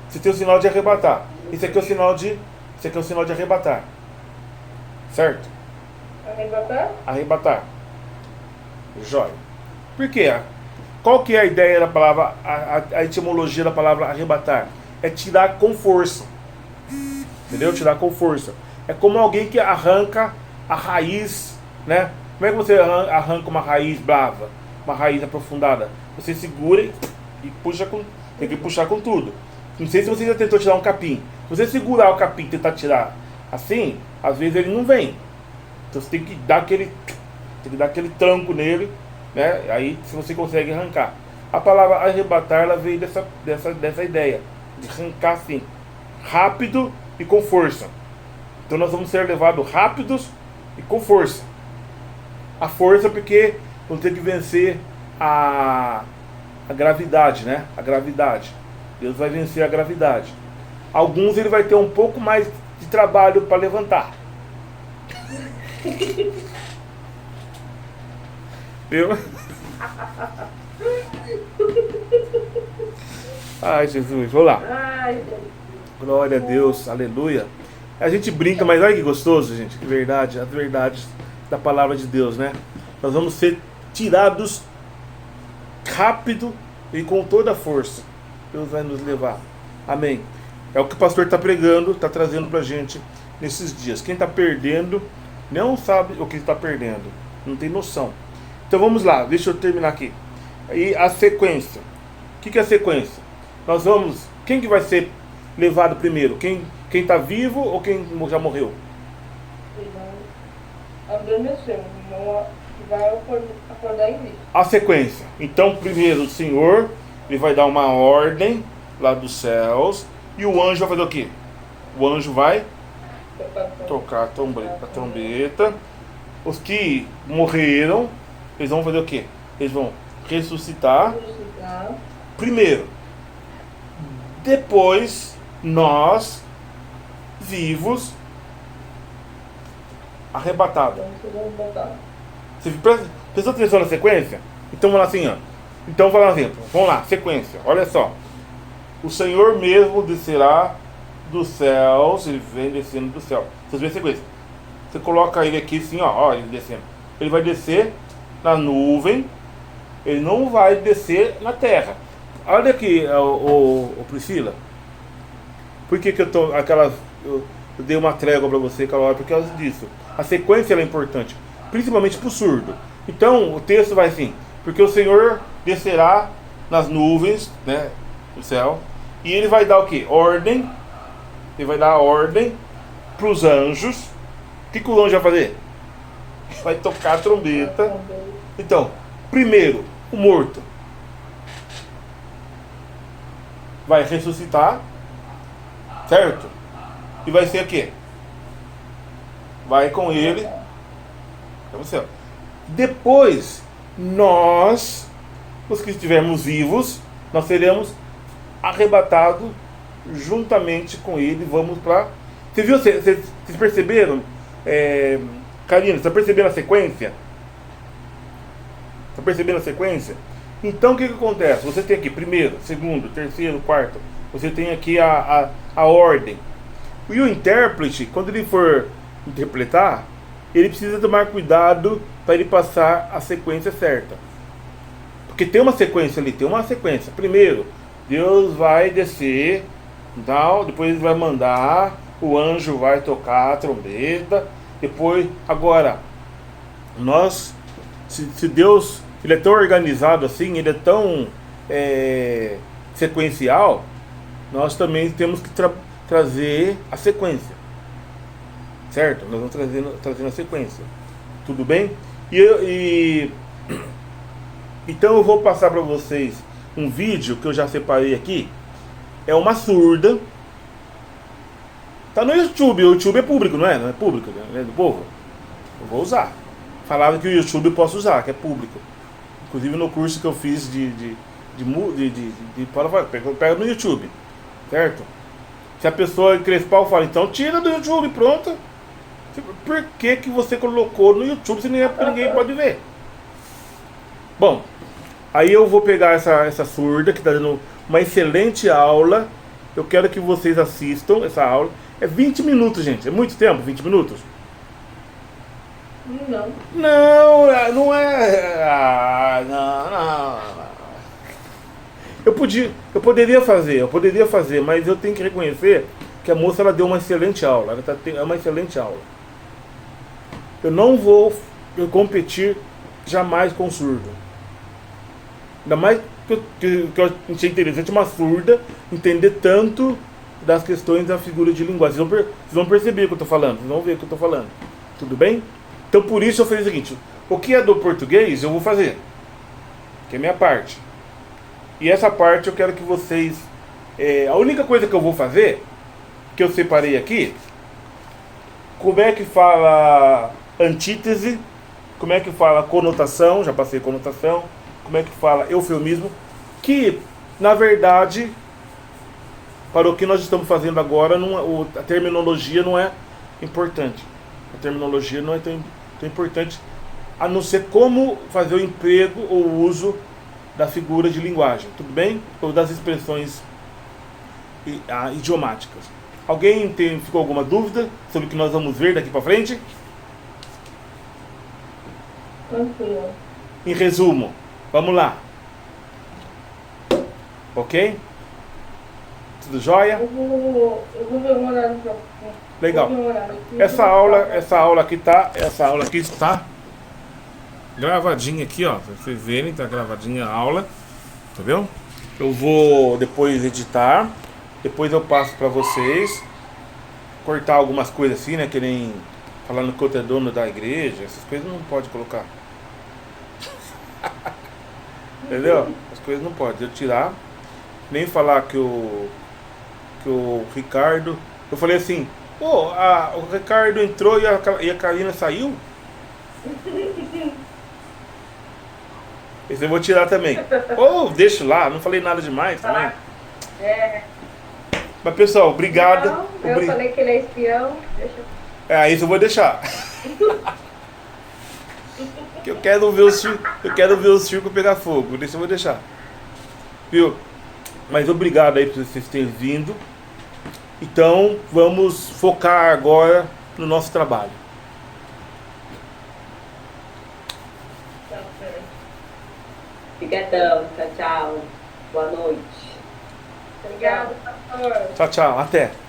Você tem o sinal de arrebatar. Esse aqui é o sinal de arrebatar. Certo? Arrebatar. Jóia. Por quê? Qual que é a ideia da palavra, a etimologia da palavra arrebatar? É tirar com força. Entendeu? Tirar com força. É como alguém que arranca a raiz, né? Como é que você arranca uma raiz brava? Uma raiz aprofundada? Você segura e puxa tem que puxar com tudo. Não sei se você já tentou tirar um capim. Se você segurar o capim e tentar tirar assim, às vezes ele não vem. Então você tem que dar aquele tranco nele, né? Aí se você consegue arrancar. A palavra arrebatar, ela veio dessa ideia de arrancar assim, rápido e com força. Então nós vamos ser levados rápidos e com força. A força porque vamos ter que vencer a gravidade, né? A gravidade. Deus vai vencer a gravidade. Alguns ele vai ter um pouco mais de trabalho para levantar. Viu? Ai, Jesus, vamos lá. Glória a Deus, aleluia. A gente brinca, mas olha que gostoso, gente. Que verdade, as verdades da palavra de Deus, né? Nós vamos ser tirados rápido e com toda a força. Deus vai nos levar. Amém. É o que o pastor está pregando, está trazendo para a gente nesses dias. Quem está perdendo não sabe o que está perdendo. Não tem noção. Então vamos lá, deixa eu terminar aqui. E a sequência. O que é a sequência? Nós vamos... Quem que vai ser levado primeiro? Quem está vivo ou quem já morreu? Adormeceu, não vai acordar em vida. A sequência. Então, primeiro o Senhor, ele vai dar uma ordem lá dos céus. E o anjo vai fazer o quê? O anjo vai tocar a trombeta. Os que morreram, eles vão fazer o quê? Eles vão ressuscitar. Primeiro. Depois, nós, vivos, arrebatados. Você prestou atenção na sequência? Então vamos lá assim, ó. Então vamos lá, exemplo. Vamos lá, sequência. Olha só. O Senhor mesmo descerá dos céus. Ele vem descendo do céu. Vocês veem a sequência. Você coloca ele aqui assim, ó, ele descendo. Ele vai descer na nuvem. Ele não vai descer na terra. Olha aqui, o Priscila. Por que eu tô eu dei uma trégua para você aquela hora? Por causa disso. A sequência ela é importante, principalmente para o surdo. Então o texto vai assim: porque o Senhor descerá nas nuvens, né, do céu, e ele vai dar o que? Ordem. Ele vai dar a ordem para os anjos. O que o anjo vai fazer? Vai tocar a trombeta. Então, primeiro, o morto vai ressuscitar, certo? E vai ser o quê? Vai com ele para o céu. Depois, nós, os que estivermos vivos, nós seremos arrebatados juntamente com ele. Vamos para... Você viu? Vocês perceberam? Karina, você está percebendo a sequência? Está percebendo a sequência? Então o que acontece? Você tem aqui primeiro, segundo, terceiro, quarto. Você tem aqui a ordem. E o intérprete, quando ele for interpretar, ele precisa tomar cuidado para ele passar a sequência certa. Porque tem uma sequência ali, tem uma sequência. Primeiro, Deus vai descer, tal, depois ele vai mandar, o anjo vai tocar a trombeta, depois, agora, nós, se Deus, ele é tão organizado assim, ele é tão sequencial, nós também temos que trazer a sequência, certo? Nós vamos trazendo a sequência, tudo bem? Então eu vou passar para vocês um vídeo que eu já separei aqui. É uma surda. Tá no YouTube. O YouTube é público, não é? Não é público, né? É do povo. Eu vou usar. Falaram que o YouTube eu posso usar, que é público. Inclusive no curso que eu fiz pega no YouTube, certo? Se a pessoa encrespar, eu falo, então tira do YouTube, pronto. Por que você colocou no YouTube se ninguém pode ver? Bom, aí eu vou pegar essa surda que está dando uma excelente aula. Eu quero que vocês assistam essa aula. É 20 minutos, gente. É muito tempo, 20 minutos? Não. Não é. Não. Eu poderia fazer, mas eu tenho que reconhecer que a moça ela deu uma excelente aula. É uma excelente aula. Eu não vou competir jamais com surdo. Ainda mais que eu achei interessante uma surda entender tanto das questões da figura de linguagem. Vocês vão perceber o que eu estou falando, vocês vão ver o que eu estou falando. Tudo bem? Então por isso eu fiz o seguinte: o que é do português eu vou fazer, que é a minha parte. E essa parte eu quero que vocês... a única coisa que eu vou fazer, que eu separei aqui, como é que fala antítese, como é que fala conotação, já passei conotação, como é que fala eufemismo, que na verdade, para o que nós estamos fazendo agora, a terminologia não é importante. A terminologia não é tão importante, a não ser como fazer o emprego ou o uso da figura de linguagem, tudo bem? Ou das expressões idiomáticas. Alguém ficou alguma dúvida sobre o que nós vamos ver daqui para frente? Tranquilo. Em resumo, vamos lá. Ok? Tudo jóia? Eu vou ver um horário pra... Legal. Essa aula aqui está gravadinha aqui, ó. Pra vocês verem, tá gravadinha a aula. Tá vendo? Eu vou depois editar. Depois eu passo pra vocês. Cortar algumas coisas assim, né? Que nem falando que outro é dono da igreja. Essas coisas não pode colocar. Entendeu? As coisas não pode. Eu tirar. Nem falar que o Ricardo... Eu falei assim... Pô, o Ricardo entrou e a Karina saiu? Esse eu vou tirar também. Ou deixo lá, não falei nada demais também. Mas pessoal, obrigado. Não, eu falei que ele é espião. Isso eu vou deixar. Que eu quero ver o circo pegar fogo. Isso eu vou deixar. Viu? Mas obrigado aí por vocês terem vindo. Então vamos focar agora no nosso trabalho. Obrigadão, tchau. Boa noite. Obrigado, pastor. Tchau.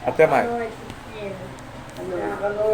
Até mais. Boa noite, menina. Boa noite.